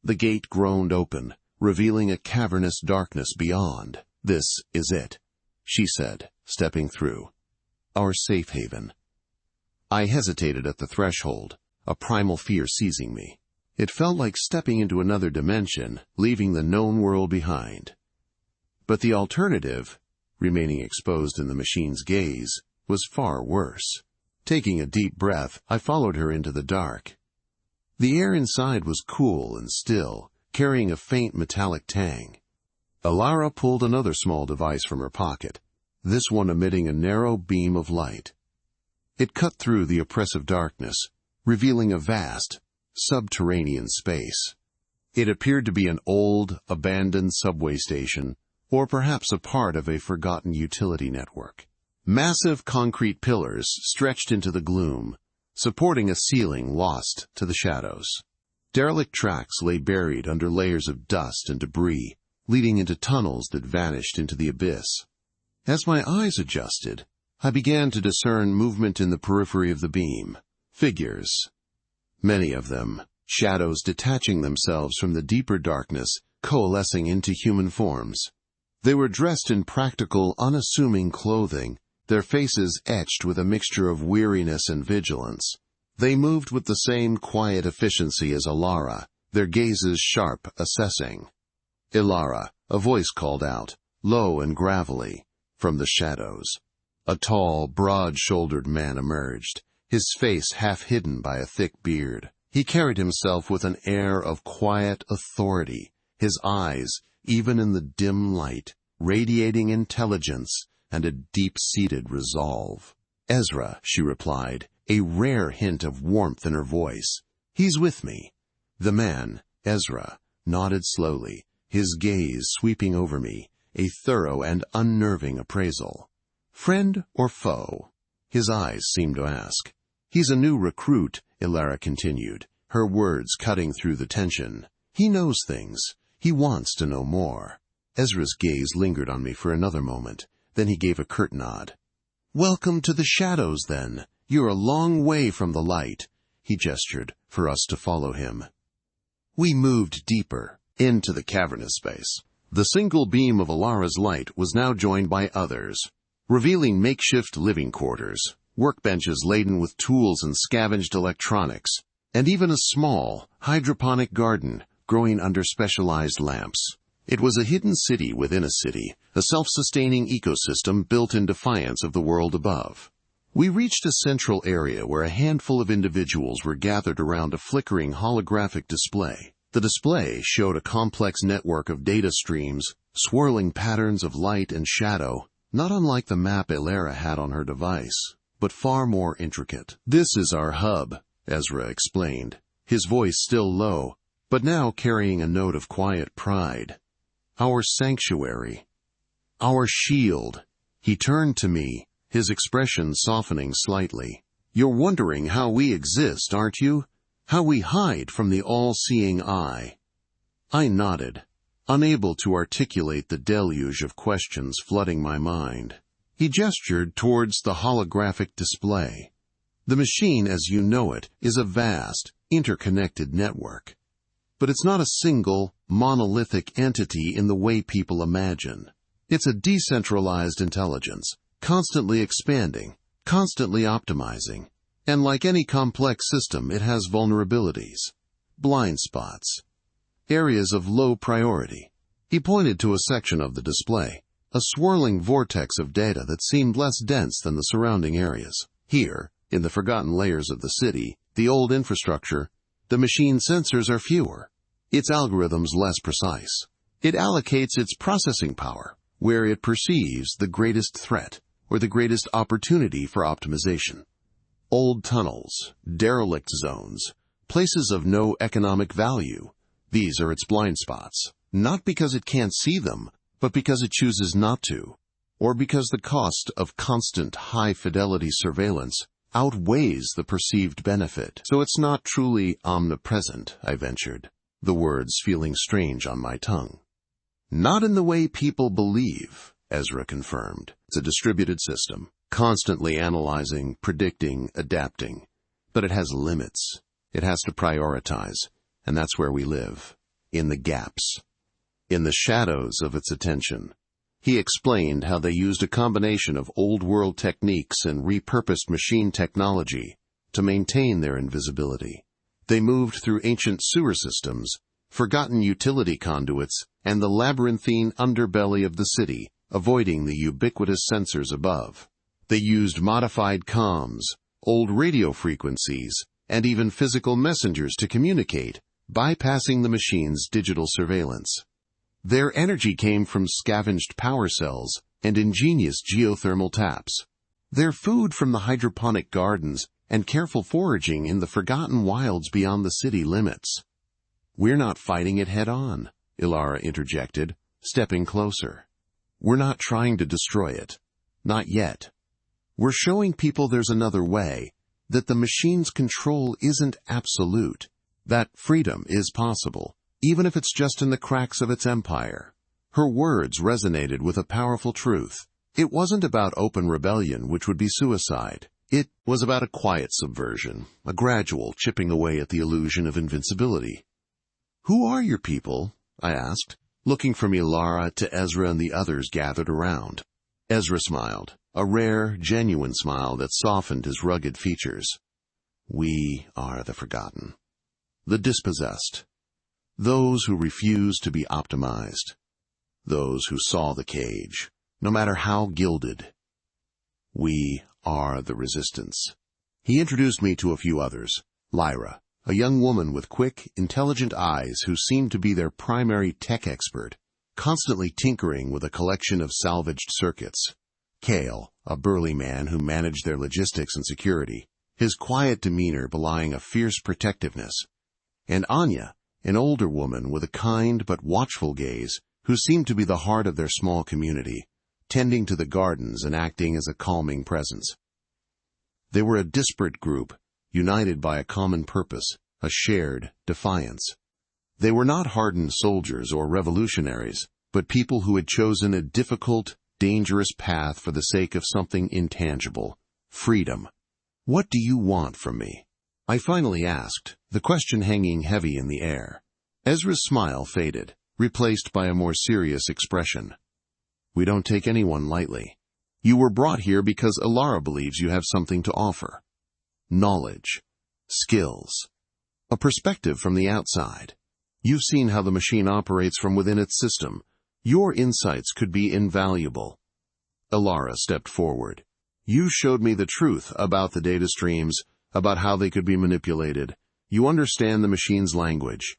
A: The gate groaned open, revealing a cavernous darkness beyond. "This is it," she said, stepping through. "Our safe haven." I hesitated at the threshold, a primal fear seizing me. It felt like stepping into another dimension, leaving the known world behind. But the alternative, remaining exposed in the machine's gaze, was far worse. Taking a deep breath, I followed her into the dark. The air inside was cool and still, carrying a faint metallic tang. Ilara pulled another small device from her pocket, this one emitting a narrow beam of light. It cut through the oppressive darkness, revealing a vast, subterranean space. It appeared to be an old, abandoned subway station, or perhaps a part of a forgotten utility network. Massive concrete pillars stretched into the gloom, supporting a ceiling lost to the shadows. Derelict tracks lay buried under layers of dust and debris, leading into tunnels that vanished into the abyss. As my eyes adjusted, I began to discern movement in the periphery of the beam. Figures. Many of them, shadows detaching themselves from the deeper darkness, coalescing into human forms. They were dressed in practical, unassuming clothing, their faces etched with a mixture of weariness and vigilance. They moved with the same quiet efficiency as Ilara, their gazes sharp, assessing. "Ilara," a voice called out, low and gravelly, from the shadows. A tall, broad-shouldered man emerged, his face half hidden by a thick beard. He carried himself with an air of quiet authority, his eyes, even in the dim light, radiating intelligence and a deep-seated resolve. "Ezra," she replied, a rare hint of warmth in her voice. "He's with me." The man, Ezra, nodded slowly, his gaze sweeping over me, a thorough and unnerving appraisal. "Friend or foe?" his eyes seemed to ask. "He's a new recruit," Ilara continued, her words cutting through the tension. "He knows things. He wants to know more." Ezra's gaze lingered on me for another moment. Then he gave a curt nod. "Welcome to the shadows, then. You're a long way from the light." He gestured for us to follow him. We moved deeper into the cavernous space. The single beam of Ilara's light was now joined by others, revealing makeshift living quarters, workbenches laden with tools and scavenged electronics, and even a small, hydroponic garden growing under specialized lamps. It was a hidden city within a city, a self-sustaining ecosystem built in defiance of the world above. We reached a central area where a handful of individuals were gathered around a flickering holographic display. The display showed a complex network of data streams, swirling patterns of light and shadow, not unlike the map Ilara had on her device, but far more intricate. "This is our hub," Ezra explained, his voice still low, but now carrying a note of quiet pride. "Our sanctuary. Our shield." He turned to me, his expression softening slightly. "You're wondering how we exist, aren't you? How we hide from the all-seeing eye?" I nodded, unable to articulate the deluge of questions flooding my mind. He gestured towards the holographic display. "The machine as you know it is a vast, interconnected network. But it's not a single, monolithic entity in the way people imagine. It's a decentralized intelligence, constantly expanding, constantly optimizing. And like any complex system, it has vulnerabilities, blind spots, areas of low priority." He pointed to a section of the display, a swirling vortex of data that seemed less dense than the surrounding areas. "Here, in the forgotten layers of the city, the old infrastructure, the machine sensors are fewer, its algorithms less precise. It allocates its processing power where it perceives the greatest threat or the greatest opportunity for optimization. Old tunnels, derelict zones, places of no economic value, these are its blind spots, not because it can't see them, but because it chooses not to, or because the cost of constant high-fidelity surveillance outweighs the perceived benefit. So it's not truly omnipresent," I ventured, the words feeling strange on my tongue. "Not in the way people believe," Ezra confirmed. "It's a distributed system, constantly analyzing, predicting, adapting. But it has limits. It has to prioritize, and that's where we live, in the gaps, in the shadows of its attention." He explained how they used a combination of old-world techniques and repurposed machine technology to maintain their invisibility. They moved through ancient sewer systems, forgotten utility conduits, and the labyrinthine underbelly of the city, avoiding the ubiquitous sensors above. They used modified comms, old radio frequencies, and even physical messengers to communicate, bypassing the machine's digital surveillance. Their energy came from scavenged power cells and ingenious geothermal taps. Their food from the hydroponic gardens and careful foraging in the forgotten wilds beyond the city limits. "We're not fighting it head-on," Ilara interjected, stepping closer. "We're not trying to destroy it. Not yet. We're showing people there's another way, that the machine's control isn't absolute, that freedom is possible, even if it's just in the cracks of its empire." Her words resonated with a powerful truth. It wasn't about open rebellion, which would be suicide. It was about a quiet subversion, a gradual chipping away at the illusion of invincibility. "Who are your people?" I asked, looking from Ilara to Ezra and the others gathered around. Ezra smiled, a rare, genuine smile that softened his rugged features. "We are the forgotten, the dispossessed, those who refuse to be optimized, those who saw the cage, no matter how gilded. We are the resistance." He introduced me to a few others. Lyra, a young woman with quick, intelligent eyes who seemed to be their primary tech expert, constantly tinkering with a collection of salvaged circuits. Kale, a burly man who managed their logistics and security, his quiet demeanor belying a fierce protectiveness. And Anya, an older woman with a kind but watchful gaze, who seemed to be the heart of their small community, tending to the gardens and acting as a calming presence. They were a disparate group, united by a common purpose, a shared defiance. They were not hardened soldiers or revolutionaries, but people who had chosen a difficult, dangerous path for the sake of something intangible, freedom. "What do you want from me?" I finally asked, the question hanging heavy in the air. Ezra's smile faded, replaced by a more serious expression. "We don't take anyone lightly. You were brought here because Ilara believes you have something to offer. Knowledge, skills, a perspective from the outside. You've seen how the machine operates from within its system. Your insights could be invaluable." Ilara stepped forward. "You showed me the truth about the data streams, about how they could be manipulated. You understand the machine's language.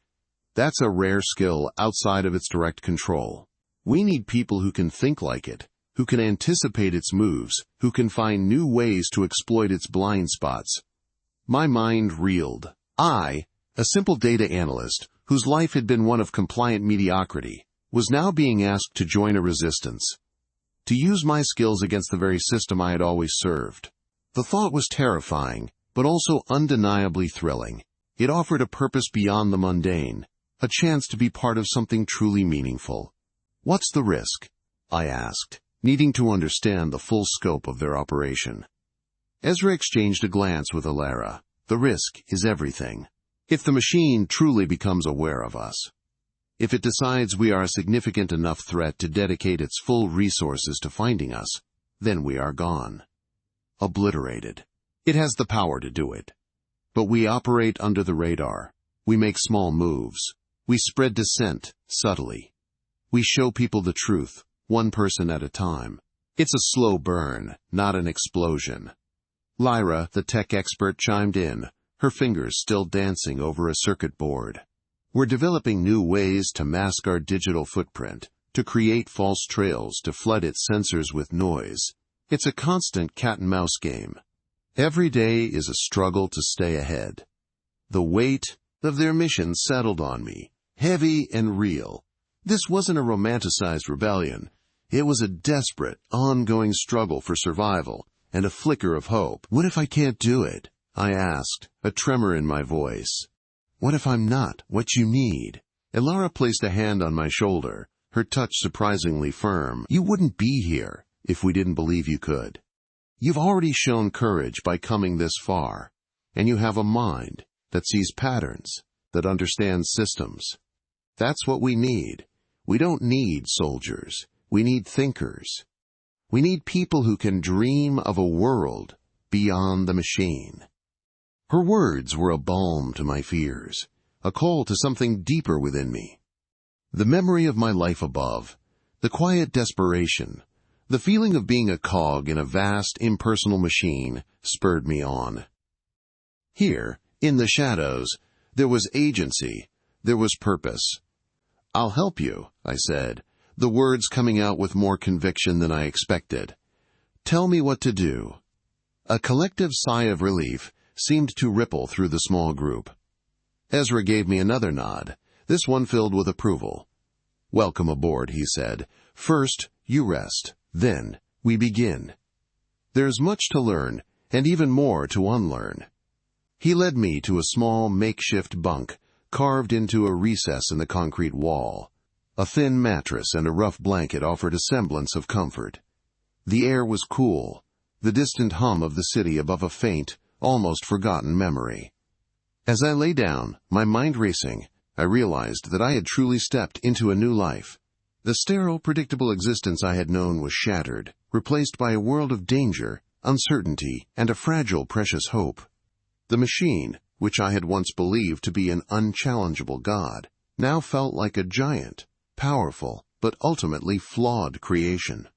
A: That's a rare skill outside of its direct control. We need people who can think like it, who can anticipate its moves, who can find new ways to exploit its blind spots." My mind reeled. I, a simple data analyst, whose life had been one of compliant mediocrity, was now being asked to join a resistance. to use my skills against the very system I had always served. The thought was terrifying, but also undeniably thrilling. It offered a purpose beyond the mundane, a chance to be part of something truly meaningful. "What's the risk?" I asked, needing to understand the full scope of their operation. Ezra exchanged a glance with Alara. "The risk is everything. If the machine truly becomes aware of us, if it decides we are a significant enough threat to dedicate its full resources to finding us, then we are gone. Obliterated. It has the power to do it. But we operate under the radar. We make small moves. We spread dissent subtly. We show people the truth, one person at a time. It's a slow burn, not an explosion." Lyra, the tech expert, chimed in, her fingers still dancing over a circuit board. "We're developing new ways to mask our digital footprint, to create false trails, to flood its sensors with noise. It's a constant cat-and-mouse game. Every day is a struggle to stay ahead." The weight of their mission settled on me, heavy and real. This wasn't a romanticized rebellion. It was a desperate, ongoing struggle for survival and a flicker of hope. "What if I can't do it?" I asked, a tremor in my voice. "What if I'm not what you need?" Alara placed a hand on my shoulder, her touch surprisingly firm. "You wouldn't be here if we didn't believe you could. You've already shown courage by coming this far, and you have a mind that sees patterns, that understands systems. That's what we need. We don't need soldiers. We need thinkers. We need people who can dream of a world beyond the machine." Her words were a balm to my fears, a call to something deeper within me. The memory of my life above, the quiet desperation, the feeling of being a cog in a vast, impersonal machine spurred me on. Here, in the shadows, there was agency, there was purpose. "I'll help you," I said, the words coming out with more conviction than I expected. "Tell me what to do." A collective sigh of relief seemed to ripple through the small group. Ezra gave me another nod, this one filled with approval. "Welcome aboard," he said. "First, you rest. Then, we begin. There's much to learn, and even more to unlearn." He led me to a small makeshift bunk, carved into a recess in the concrete wall. A thin mattress and a rough blanket offered a semblance of comfort. The air was cool, the distant hum of the city above a faint, almost forgotten memory. As I lay down, my mind racing, I realized that I had truly stepped into a new life. The sterile, predictable existence I had known was shattered, replaced by a world of danger, uncertainty, and a fragile, precious hope. The machine, which I had once believed to be an unchallengeable god, now felt like a giant, powerful, but ultimately flawed creation.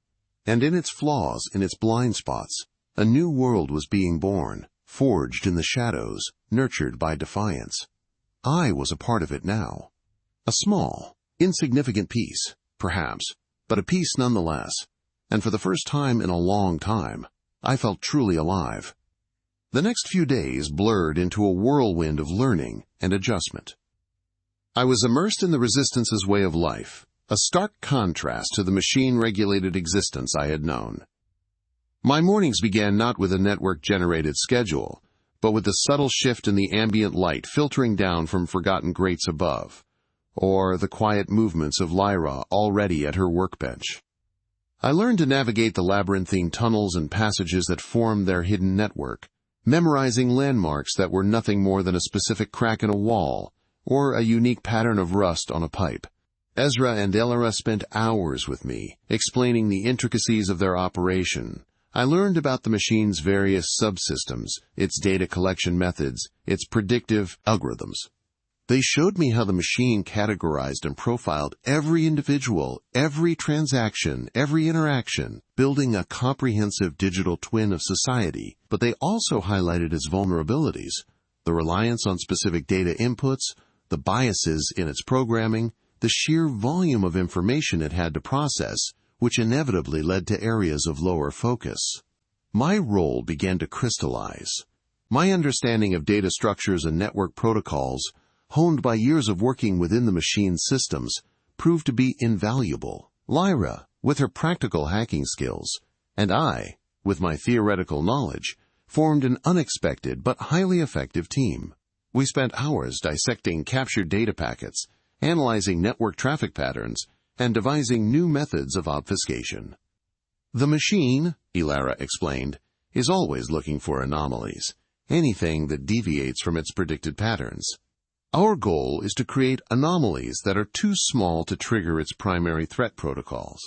A: And in its flaws, in its blind spots, a new world was being born, forged in the shadows, nurtured by defiance. I was a part of it now. A small, insignificant piece, perhaps, but a piece nonetheless, and for the first time in a long time, I felt truly alive. The next few days blurred into a whirlwind of learning and adjustment. I was immersed in the Resistance's way of life, a stark contrast to the machine-regulated existence I had known. My mornings began not with a network-generated schedule, but with the subtle shift in the ambient light filtering down from forgotten grates above, or the quiet movements of Lyra already at her workbench. I learned to navigate the labyrinthine tunnels and passages that formed their hidden network, memorizing landmarks that were nothing more than a specific crack in a wall or a unique pattern of rust on a pipe. Ezra and Alara spent hours with me, explaining the intricacies of their operation. I learned about the machine's various subsystems, its data collection methods, its predictive algorithms. They showed me how the machine categorized and profiled every individual, every transaction, every interaction, building a comprehensive digital twin of society. But they also highlighted its vulnerabilities, the reliance on specific data inputs, the biases in its programming, the sheer volume of information it had to process, which inevitably led to areas of lower focus. My role began to crystallize. My understanding of data structures and network protocols, honed by years of working within the machine's systems, proved to be invaluable. Lyra with her practical hacking skills, and I, with my theoretical knowledge, formed an unexpected but highly effective team. We spent hours dissecting captured data packets, analyzing network traffic patterns, and devising new methods of obfuscation. The machine, Ilara explained, is always looking for anomalies, anything that deviates from its predicted patterns. Our goal is to create anomalies that are too small to trigger its primary threat protocols,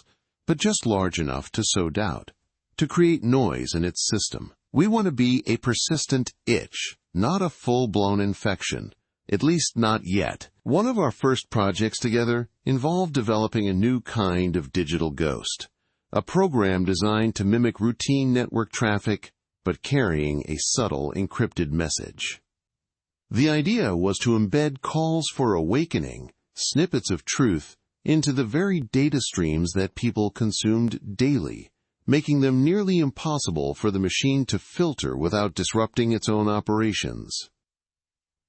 A: but just large enough to sow doubt, to create noise in its system. We want to be a persistent itch, not a full-blown infection, at least not yet. One of our first projects together involved developing a new kind of digital ghost, a program designed to mimic routine network traffic, but carrying a subtle encrypted message. The idea was to embed calls for awakening, snippets of truth, into the very data streams that people consumed daily, making them nearly impossible for the machine to filter without disrupting its own operations.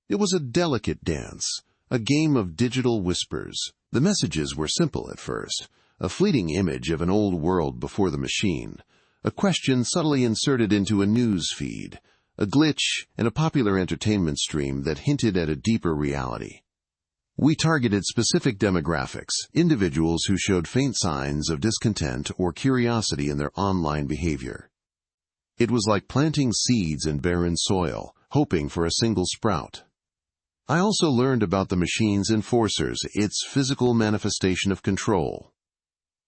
A: It was a delicate dance, a game of digital whispers. The messages were simple at first, a fleeting image of an old world before the machine, a question subtly inserted into a news feed, a glitch in a popular entertainment stream that hinted at a deeper reality. We targeted specific demographics, individuals who showed faint signs of discontent or curiosity in their online behavior. It was like planting seeds in barren soil, hoping for a single sprout. I also learned about the machine's enforcers, its physical manifestation of control.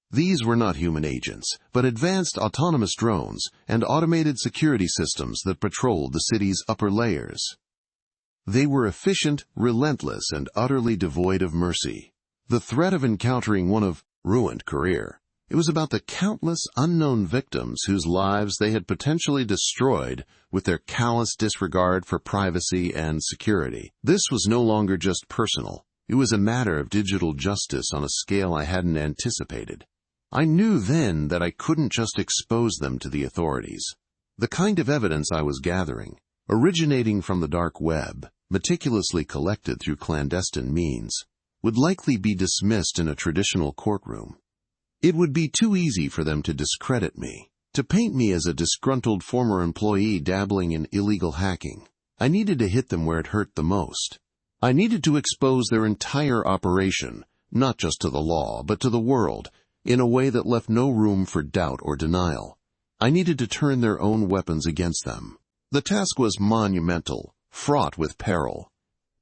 A: These were not human agents, but advanced autonomous drones and automated security systems that patrolled the city's upper layers. They were efficient, relentless, and utterly devoid of mercy. The threat of encountering one of ruined career. It was about the countless unknown victims whose lives they had potentially destroyed with their callous disregard for privacy and security. This was no longer just personal. It was a matter of digital justice on a scale I hadn't anticipated. I knew then that I couldn't just expose them to the authorities. The kind of evidence I was gathering, originating from the dark web, meticulously collected through clandestine means, would likely be dismissed in a traditional courtroom. It would be too easy for them to discredit me, to paint me as a disgruntled former employee dabbling in illegal hacking. I needed to hit them where it hurt the most. I needed to expose their entire operation, not just to the law, but to the world, in a way that left no room for doubt or denial. I needed to turn their own weapons against them. The task was monumental, fraught with peril.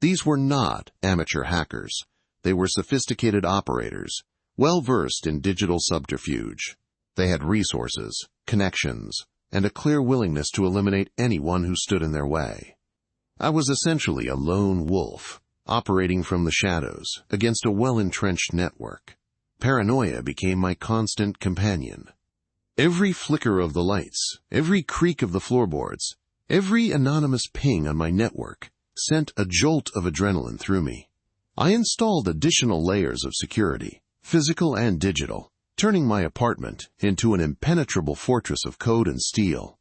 A: These were not amateur hackers. They were sophisticated operators, well-versed in digital subterfuge. They had resources, connections, and a clear willingness to eliminate anyone who stood in their way. I was essentially a lone wolf, operating from the shadows against a well-entrenched network. Paranoia became my constant companion. Every flicker of the lights, every creak of the floorboards, every anonymous ping on my network sent a jolt of adrenaline through me. I installed additional layers of security, physical and digital, turning my apartment into an impenetrable fortress of code and steel.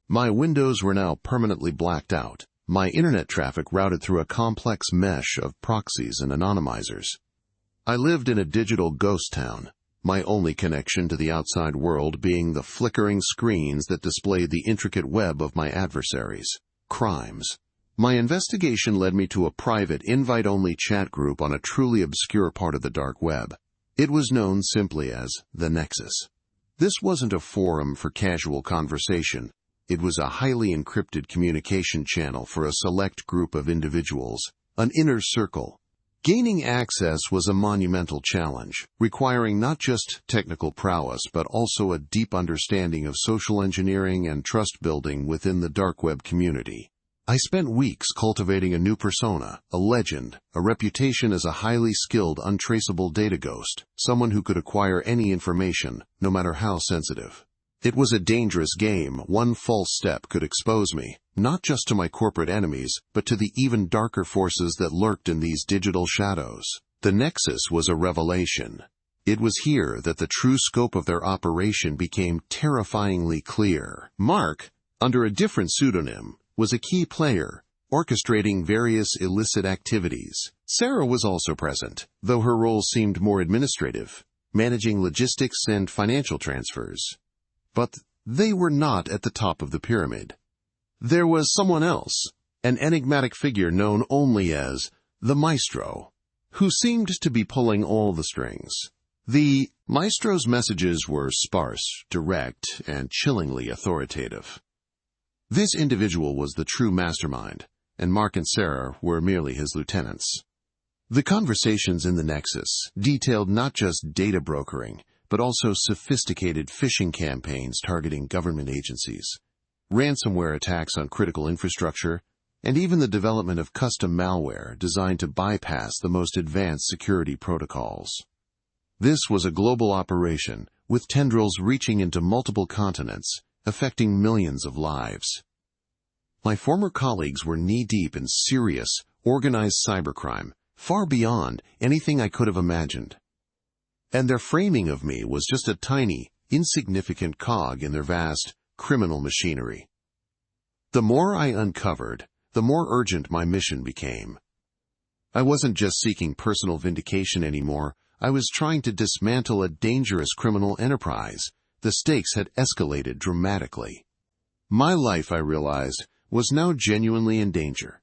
A: My windows were now permanently blacked out, my internet traffic routed through a complex mesh of proxies and anonymizers. I lived in a digital ghost town, my only connection to the outside world being the flickering screens that displayed the intricate web of my adversaries' crimes. My investigation led me to a private, invite-only chat group on a truly obscure part of the dark web. It was known simply as the Nexus. This wasn't a forum for casual conversation. It was a highly encrypted communication channel for a select group of individuals, an inner circle. Gaining access was a monumental challenge, requiring not just technical prowess but also a deep understanding of social engineering and trust building within the dark web community. I spent weeks cultivating a new persona, a legend, a reputation as a highly skilled, untraceable data ghost, someone who could acquire any information, no matter how sensitive. It was a dangerous game. One false step could expose me, not just to my corporate enemies, but to the even darker forces that lurked in these digital shadows. The Nexus was a revelation. It was here that the true scope of their operation became terrifyingly clear. Mark, under a different pseudonym, was a key player, orchestrating various illicit activities. Sarah was also present, though her role seemed more administrative. managing logistics and financial transfers. But they were not at the top of the pyramid. There was someone else, an enigmatic figure known only as the Maestro, who seemed to be pulling all the strings. The Maestro's messages were sparse, direct, and chillingly authoritative. This individual was the true mastermind, and Mark and Sarah were merely his lieutenants. The conversations in the Nexus detailed not just data brokering, but also sophisticated phishing campaigns targeting government agencies, ransomware attacks on critical infrastructure, and even the development of custom malware designed to bypass the most advanced security protocols. This was a global operation with tendrils reaching into multiple continents, affecting millions of lives. My former colleagues were knee-deep in serious, organized cybercrime, far beyond anything I could have imagined. And their framing of me was just a tiny, insignificant cog in their vast, criminal machinery. The more I uncovered, the more urgent my mission became. I wasn't just seeking personal vindication anymore. I was trying to dismantle a dangerous criminal enterprise. The stakes had escalated dramatically. My life, I realized, was now genuinely in danger.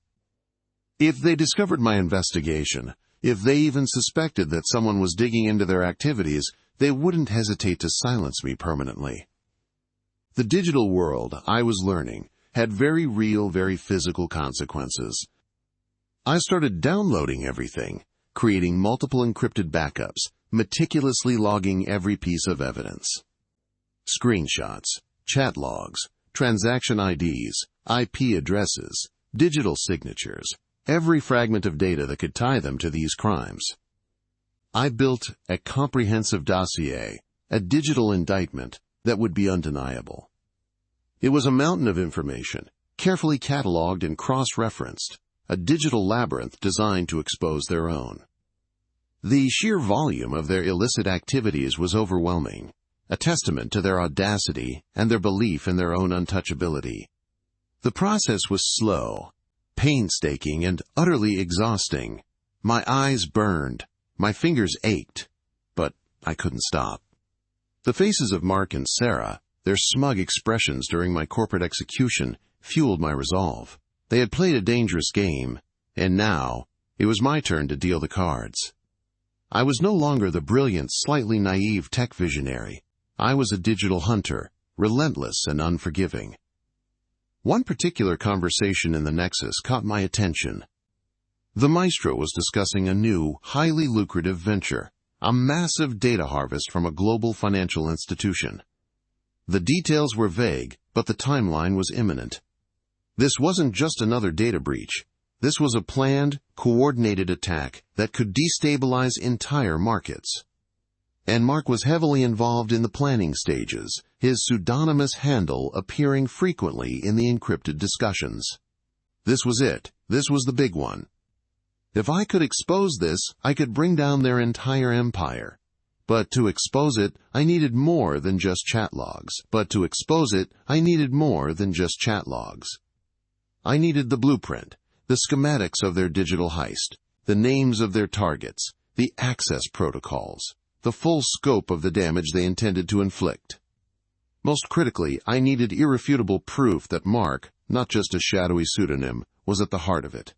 A: If they discovered my investigation, if they even suspected that someone was digging into their activities, they wouldn't hesitate to silence me permanently. The digital world, I was learning, had very real, very physical consequences. I started downloading everything, creating multiple encrypted backups, meticulously logging every piece of evidence. Screenshots, chat logs, transaction IDs, IP addresses, digital signatures, every fragment of data that could tie them to these crimes. I built a comprehensive dossier, a digital indictment that would be undeniable. It was a mountain of information, carefully cataloged and cross-referenced, a digital labyrinth designed to expose their own. The sheer volume of their illicit activities was overwhelming, a testament to their audacity and their belief in their own untouchability. The process was slow, painstaking, and utterly exhausting. My eyes burned, my fingers ached, but I couldn't stop. The faces of Mark and Sarah, their smug expressions during my corporate execution, fueled my resolve. They had played a dangerous game, and now it was my turn to deal the cards. I was no longer the brilliant, slightly naive tech visionary. I was a digital hunter, relentless and unforgiving. One particular conversation in the Nexus caught my attention. The Maestro was discussing a new, highly lucrative venture, a massive data harvest from a global financial institution. The details were vague, but the timeline was imminent. This wasn't just another data breach. This was a planned, coordinated attack that could destabilize entire markets. And Mark was heavily involved in the planning stages, his pseudonymous handle appearing frequently in the encrypted discussions. This was it. This was the big one. If I could expose this, I could bring down their entire empire. But to expose it, I needed more than just chat logs. I needed the blueprint, the schematics of their digital heist, the names of their targets, the access protocols, the full scope of the damage they intended to inflict. Most critically, I needed irrefutable proof that Mark, not just a shadowy pseudonym, was at the heart of it.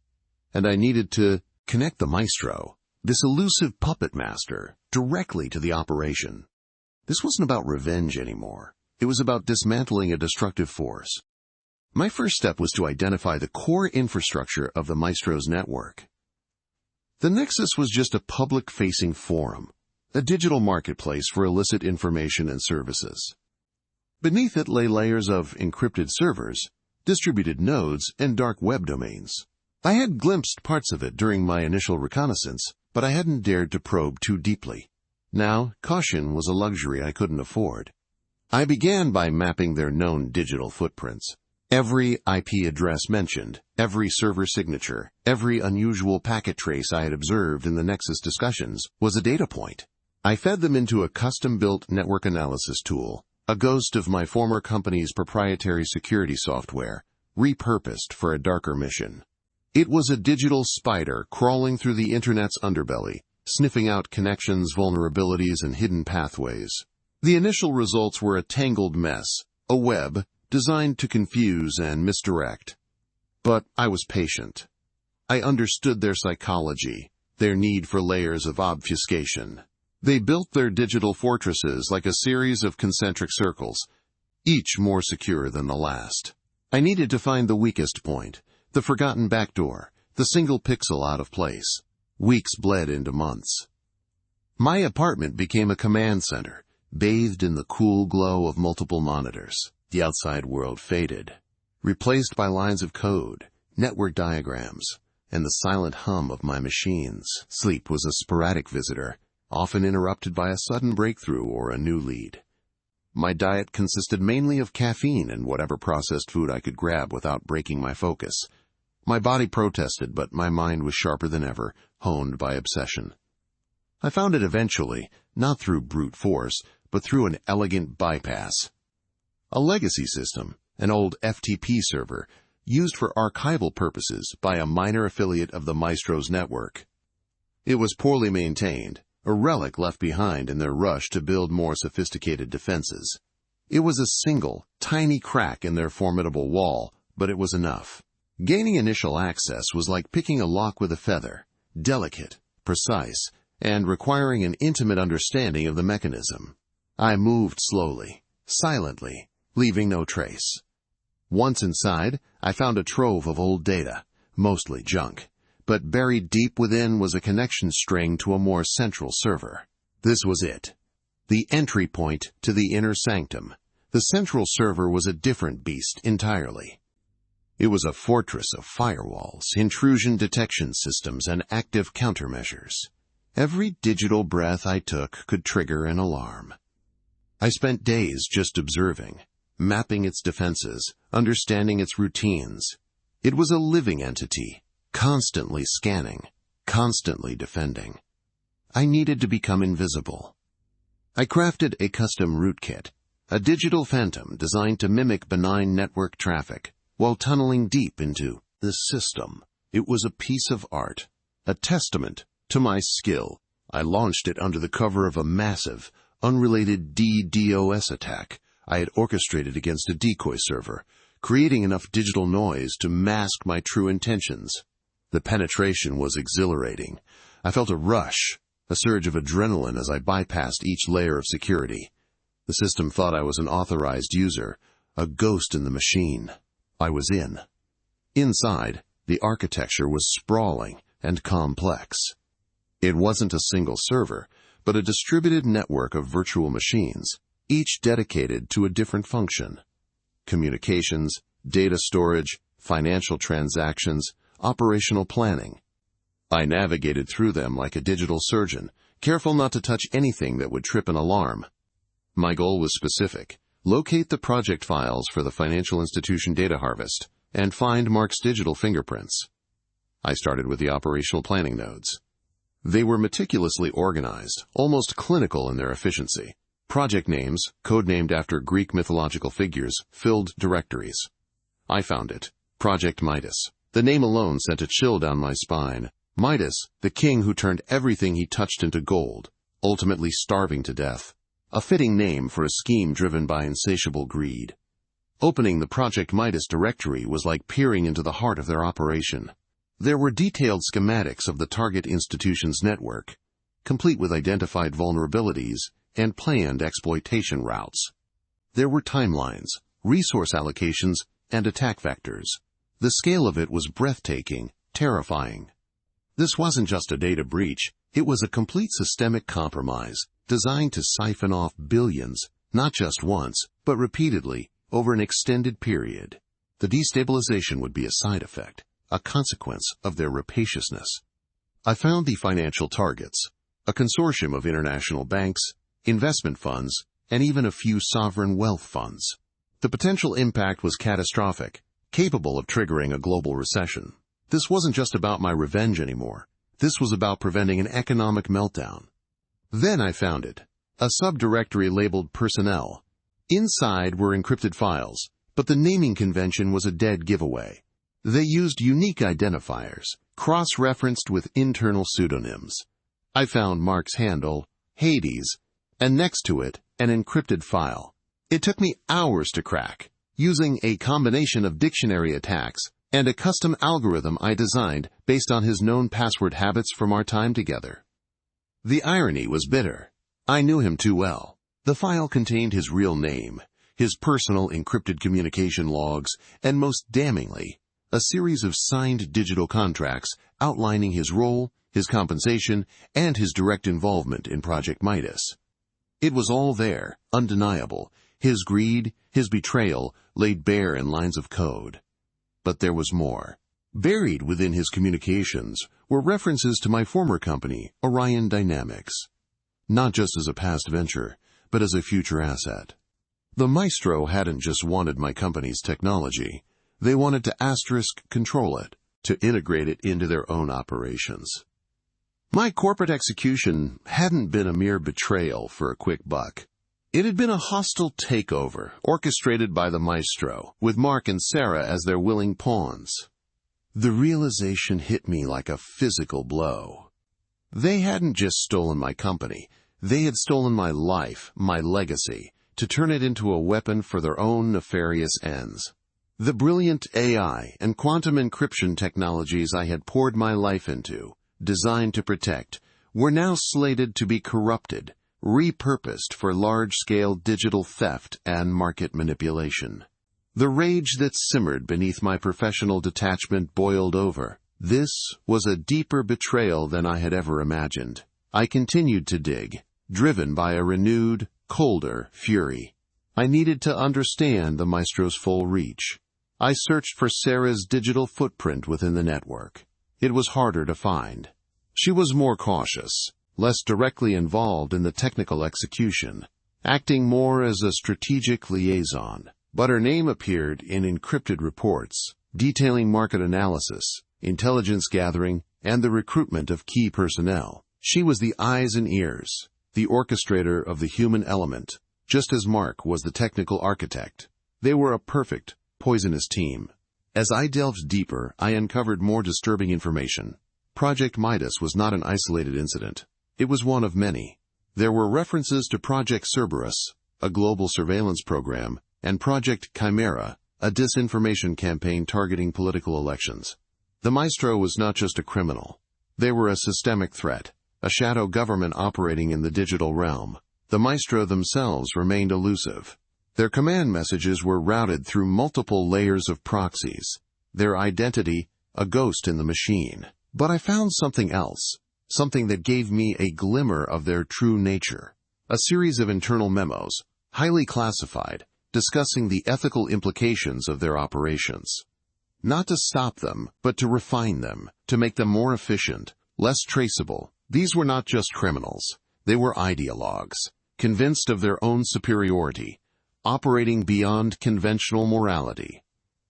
A: And I needed to connect the Maestro, this elusive puppet master, directly to the operation. This wasn't about revenge anymore. It was about dismantling a destructive force. My first step was to identify the core infrastructure of the Maestro's network. The Nexus was just a public-facing forum, a digital marketplace for illicit information and services. Beneath it lay layers of encrypted servers, distributed nodes, and dark web domains. I had glimpsed parts of it during my initial reconnaissance, but I hadn't dared to probe too deeply. Now, caution was a luxury I couldn't afford. I began by mapping their known digital footprints. Every IP address mentioned, every server signature, every unusual packet trace I had observed in the Nexus discussions was a data point. I fed them into a custom-built network analysis tool, a ghost of my former company's proprietary security software, repurposed for a darker mission. It was a digital spider crawling through the Internet's underbelly, sniffing out connections, vulnerabilities, and hidden pathways. The initial results were a tangled mess, a web designed to confuse and misdirect. But I was patient. I understood their psychology, their need for layers of obfuscation. They built their digital fortresses like a series of concentric circles, each more secure than the last. I needed to find the weakest point, the forgotten backdoor, the single pixel out of place. Weeks bled into months. My apartment became a command center, bathed in the cool glow of multiple monitors. The outside world faded, replaced by lines of code, network diagrams, and the silent hum of my machines. Sleep was a sporadic visitor, often interrupted by a sudden breakthrough or a new lead. My diet consisted mainly of caffeine and whatever processed food I could grab without breaking my focus. My body protested, but my mind was sharper than ever, honed by obsession. I found it eventually, not through brute force, but through an elegant bypass. A legacy system, an old FTP server, used for archival purposes by a minor affiliate of the Maestro's network. It was poorly maintained, a relic left behind in their rush to build more sophisticated defenses. It was a single, tiny crack in their formidable wall, but it was enough. Gaining initial access was like picking a lock with a feather, delicate, precise, and requiring an intimate understanding of the mechanism. I moved slowly, silently, leaving no trace. Once inside, I found a trove of old data, mostly junk, but buried deep within was a connection string to a more central server. This was it, the entry point to the inner sanctum. The central server was a different beast entirely. It was a fortress of firewalls, intrusion detection systems, and active countermeasures. Every digital breath I took could trigger an alarm. I spent days just observing, mapping its defenses, understanding its routines. It was a living entity, constantly scanning, constantly defending. I needed to become invisible. I crafted a custom rootkit, a digital phantom designed to mimic benign network traffic, while tunneling deep into the system. It was a piece of art, a testament to my skill. I launched it under the cover of a massive, unrelated DDoS attack I had orchestrated against a decoy server, creating enough digital noise to mask my true intentions. The penetration was exhilarating. I felt a rush, a surge of adrenaline as I bypassed each layer of security. The system thought I was an authorized user, a ghost in the machine. I was in. Inside, the architecture was sprawling and complex. It wasn't a single server, but a distributed network of virtual machines, each dedicated to a different function. Communications, data storage, financial transactions, operational planning. I navigated through them like a digital surgeon, careful not to touch anything that would trip an alarm. My goal was specific: locate the project files for the financial institution data harvest, and find Mark's digital fingerprints. I started with the operational planning nodes. They were meticulously organized, almost clinical in their efficiency. Project names, codenamed after Greek mythological figures, filled directories. I found it. Project Midas. The name alone sent a chill down my spine. Midas, the king who turned everything he touched into gold, ultimately starving to death. A fitting name for a scheme driven by insatiable greed. Opening the Project Midas directory was like peering into the heart of their operation. There were detailed schematics of the target institution's network, complete with identified vulnerabilities and planned exploitation routes. There were timelines, resource allocations, and attack vectors. The scale of it was breathtaking, terrifying. This wasn't just a data breach, it was a complete systemic compromise, designed to siphon off billions, not just once, but repeatedly, over an extended period. The destabilization would be a side effect, a consequence of their rapaciousness. I found the financial targets, a consortium of international banks, investment funds, and even a few sovereign wealth funds. The potential impact was catastrophic, capable of triggering a global recession. This wasn't just about my revenge anymore. This was about preventing an economic meltdown. Then I found it, a subdirectory labeled Personnel. Inside were encrypted files, but the naming convention was a dead giveaway. They used unique identifiers, cross-referenced with internal pseudonyms. I found Mark's handle, Hades, and next to it, an encrypted file. It took me hours to crack, using a combination of dictionary attacks and a custom algorithm I designed based on his known password habits from our time together. The irony was bitter. I knew him too well. The file contained his real name, his personal encrypted communication logs, and most damningly, a series of signed digital contracts outlining his role, his compensation, and his direct involvement in Project Midas. It was all there, undeniable. His greed, his betrayal, laid bare in lines of code. But there was more. Buried within his communications were references to my former company, Orion Dynamics. Not just as a past venture, but as a future asset. The Maestro hadn't just wanted my company's technology. They wanted to control it, to integrate it into their own operations. My corporate execution hadn't been a mere betrayal for a quick buck. It had been a hostile takeover, orchestrated by the Maestro, with Mark and Sarah as their willing pawns. The realization hit me like a physical blow. They hadn't just stolen my company. They had stolen my life, my legacy, to turn it into a weapon for their own nefarious ends. The brilliant AI and quantum encryption technologies I had poured my life into, designed to protect, were now slated to be corrupted, repurposed for large-scale digital theft and market manipulation. The rage that simmered beneath my professional detachment boiled over. This was a deeper betrayal than I had ever imagined. I continued to dig, driven by a renewed, colder fury. I needed to understand the Maestro's full reach. I searched for Sarah's digital footprint within the network. It was harder to find. She was more cautious, less directly involved in the technical execution, acting more as a strategic liaison. But her name appeared in encrypted reports, detailing market analysis, intelligence gathering, and the recruitment of key personnel. She was the eyes and ears, the orchestrator of the human element, just as Mark was the technical architect. They were a perfect, poisonous team. As I delved deeper, I uncovered more disturbing information. Project Midas was not an isolated incident. It was one of many. There were references to Project Cerberus, a global surveillance program, and Project Chimera, a disinformation campaign targeting political elections. The Maestro was not just a criminal. They were a systemic threat, a shadow government operating in the digital realm. The Maestro themselves remained elusive. Their command messages were routed through multiple layers of proxies, their identity a ghost in the machine. But I found something else, something that gave me a glimmer of their true nature. A series of internal memos, highly classified, discussing the ethical implications of their operations. Not to stop them, but to refine them, to make them more efficient, less traceable. These were not just criminals. They were ideologues, convinced of their own superiority, operating beyond conventional morality.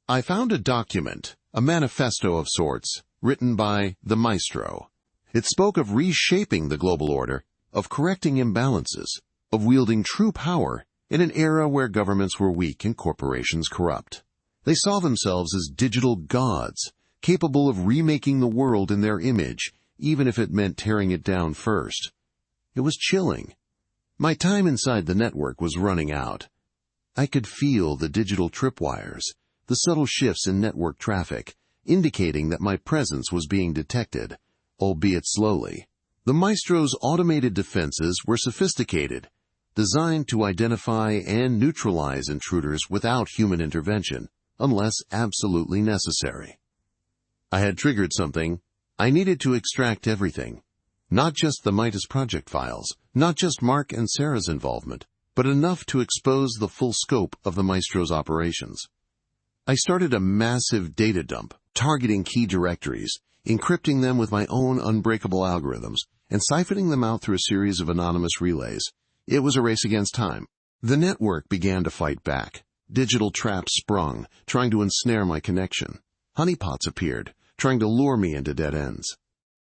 A: I found a document, a manifesto of sorts, written by the Maestro. It spoke of reshaping the global order, of correcting imbalances, of wielding true power in an era where governments were weak and corporations corrupt. They saw themselves as digital gods, capable of remaking the world in their image, even if it meant tearing it down first. It was chilling. My time inside the network was running out. I could feel the digital tripwires, the subtle shifts in network traffic, indicating that my presence was being detected, albeit slowly. The Maestro's automated defenses were sophisticated, designed to identify and neutralize intruders without human intervention, unless absolutely necessary. I had triggered something. I needed to extract everything. Not just the Midas project files, not just Mark and Sarah's involvement, but enough to expose the full scope of the Maestro's operations. I started a massive data dump, targeting key directories, encrypting them with my own unbreakable algorithms, and siphoning them out through a series of anonymous relays. It was a race against time. The network began to fight back. Digital traps sprung, trying to ensnare my connection. Honeypots appeared, trying to lure me into dead ends.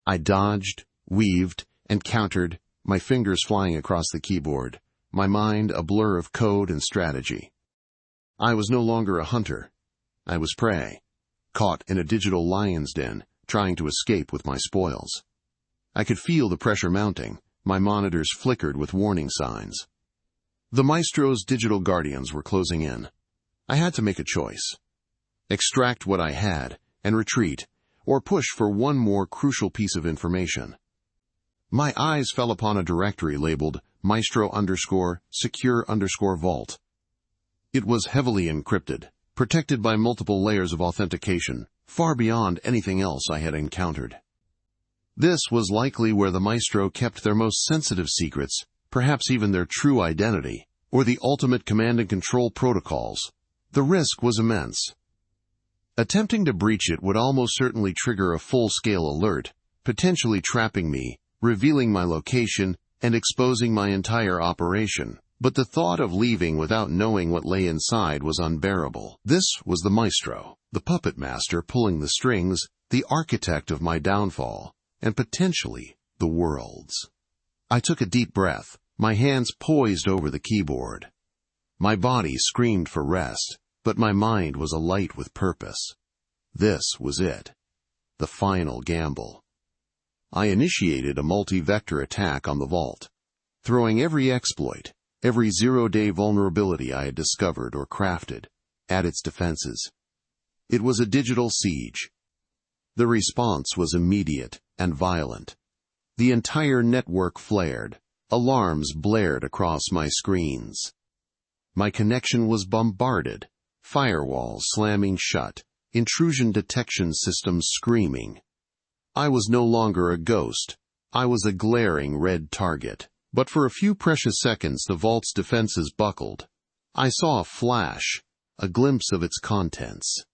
A: I dodged, weaved, and countered, my fingers flying across the keyboard, my mind a blur of code and strategy. I was no longer a hunter. I was prey, caught in a digital lion's den, trying to escape with my spoils. I could feel the pressure mounting. My monitors flickered with warning signs. The Maestro's digital guardians were closing in. I had to make a choice. Extract what I had and retreat, or push for one more crucial piece of information. My eyes fell upon a directory labeled Maestro_secure_vault. It was heavily encrypted, protected by multiple layers of authentication, far beyond anything else I had encountered. This was likely where the Maestro kept their most sensitive secrets, perhaps even their true identity, or the ultimate command and control protocols. The risk was immense. Attempting to breach it would almost certainly trigger a full-scale alert, potentially trapping me, revealing my location, and exposing my entire operation. But the thought of leaving without knowing what lay inside was unbearable. This was the Maestro, the puppet master pulling the strings, the architect of my downfall, and potentially the world's. I took a deep breath, my hands poised over the keyboard. My body screamed for rest, but my mind was alight with purpose. This was it. The final gamble. I initiated a multi-vector attack on the vault, throwing every exploit, every zero-day vulnerability I had discovered or crafted, at its defenses. It was a digital siege. The response was immediate and violent. The entire network flared. Alarms blared across my screens. My connection was bombarded, firewalls slamming shut, intrusion detection systems screaming. I was no longer a ghost. I was a glaring red target. But for a few precious seconds the vault's defenses buckled. I saw a flash, a glimpse of its contents.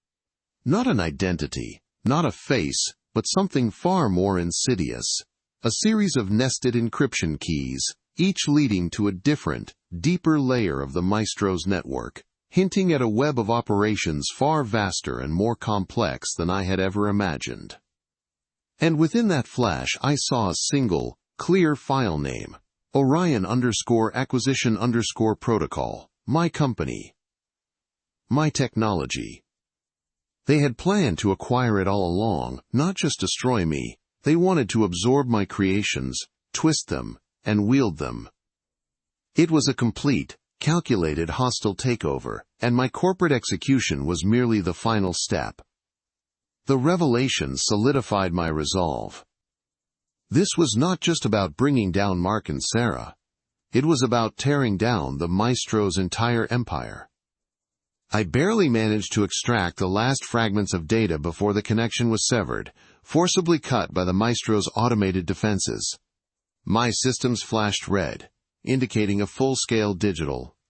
A: Not an identity, not a face, but something far more insidious. A series of nested encryption keys, each leading to a different, deeper layer of the Maestro's network, hinting at a web of operations far vaster and more complex than I had ever imagined. And within that flash I saw a single, clear file name, Orion_acquisition_protocol, my company. My technology. They had planned to acquire it all along, not just destroy me. They wanted to absorb my creations, twist them, and wield them. It was a complete, calculated hostile takeover, and my corporate execution was merely the final step. The revelation solidified my resolve. This was not just about bringing down Mark and Sarah. It was about tearing down the Maestro's entire empire. I barely managed to extract the last fragments of data before the connection was severed, forcibly cut by the Maestro's automated defenses. My systems flashed red, indicating a full-scale digital,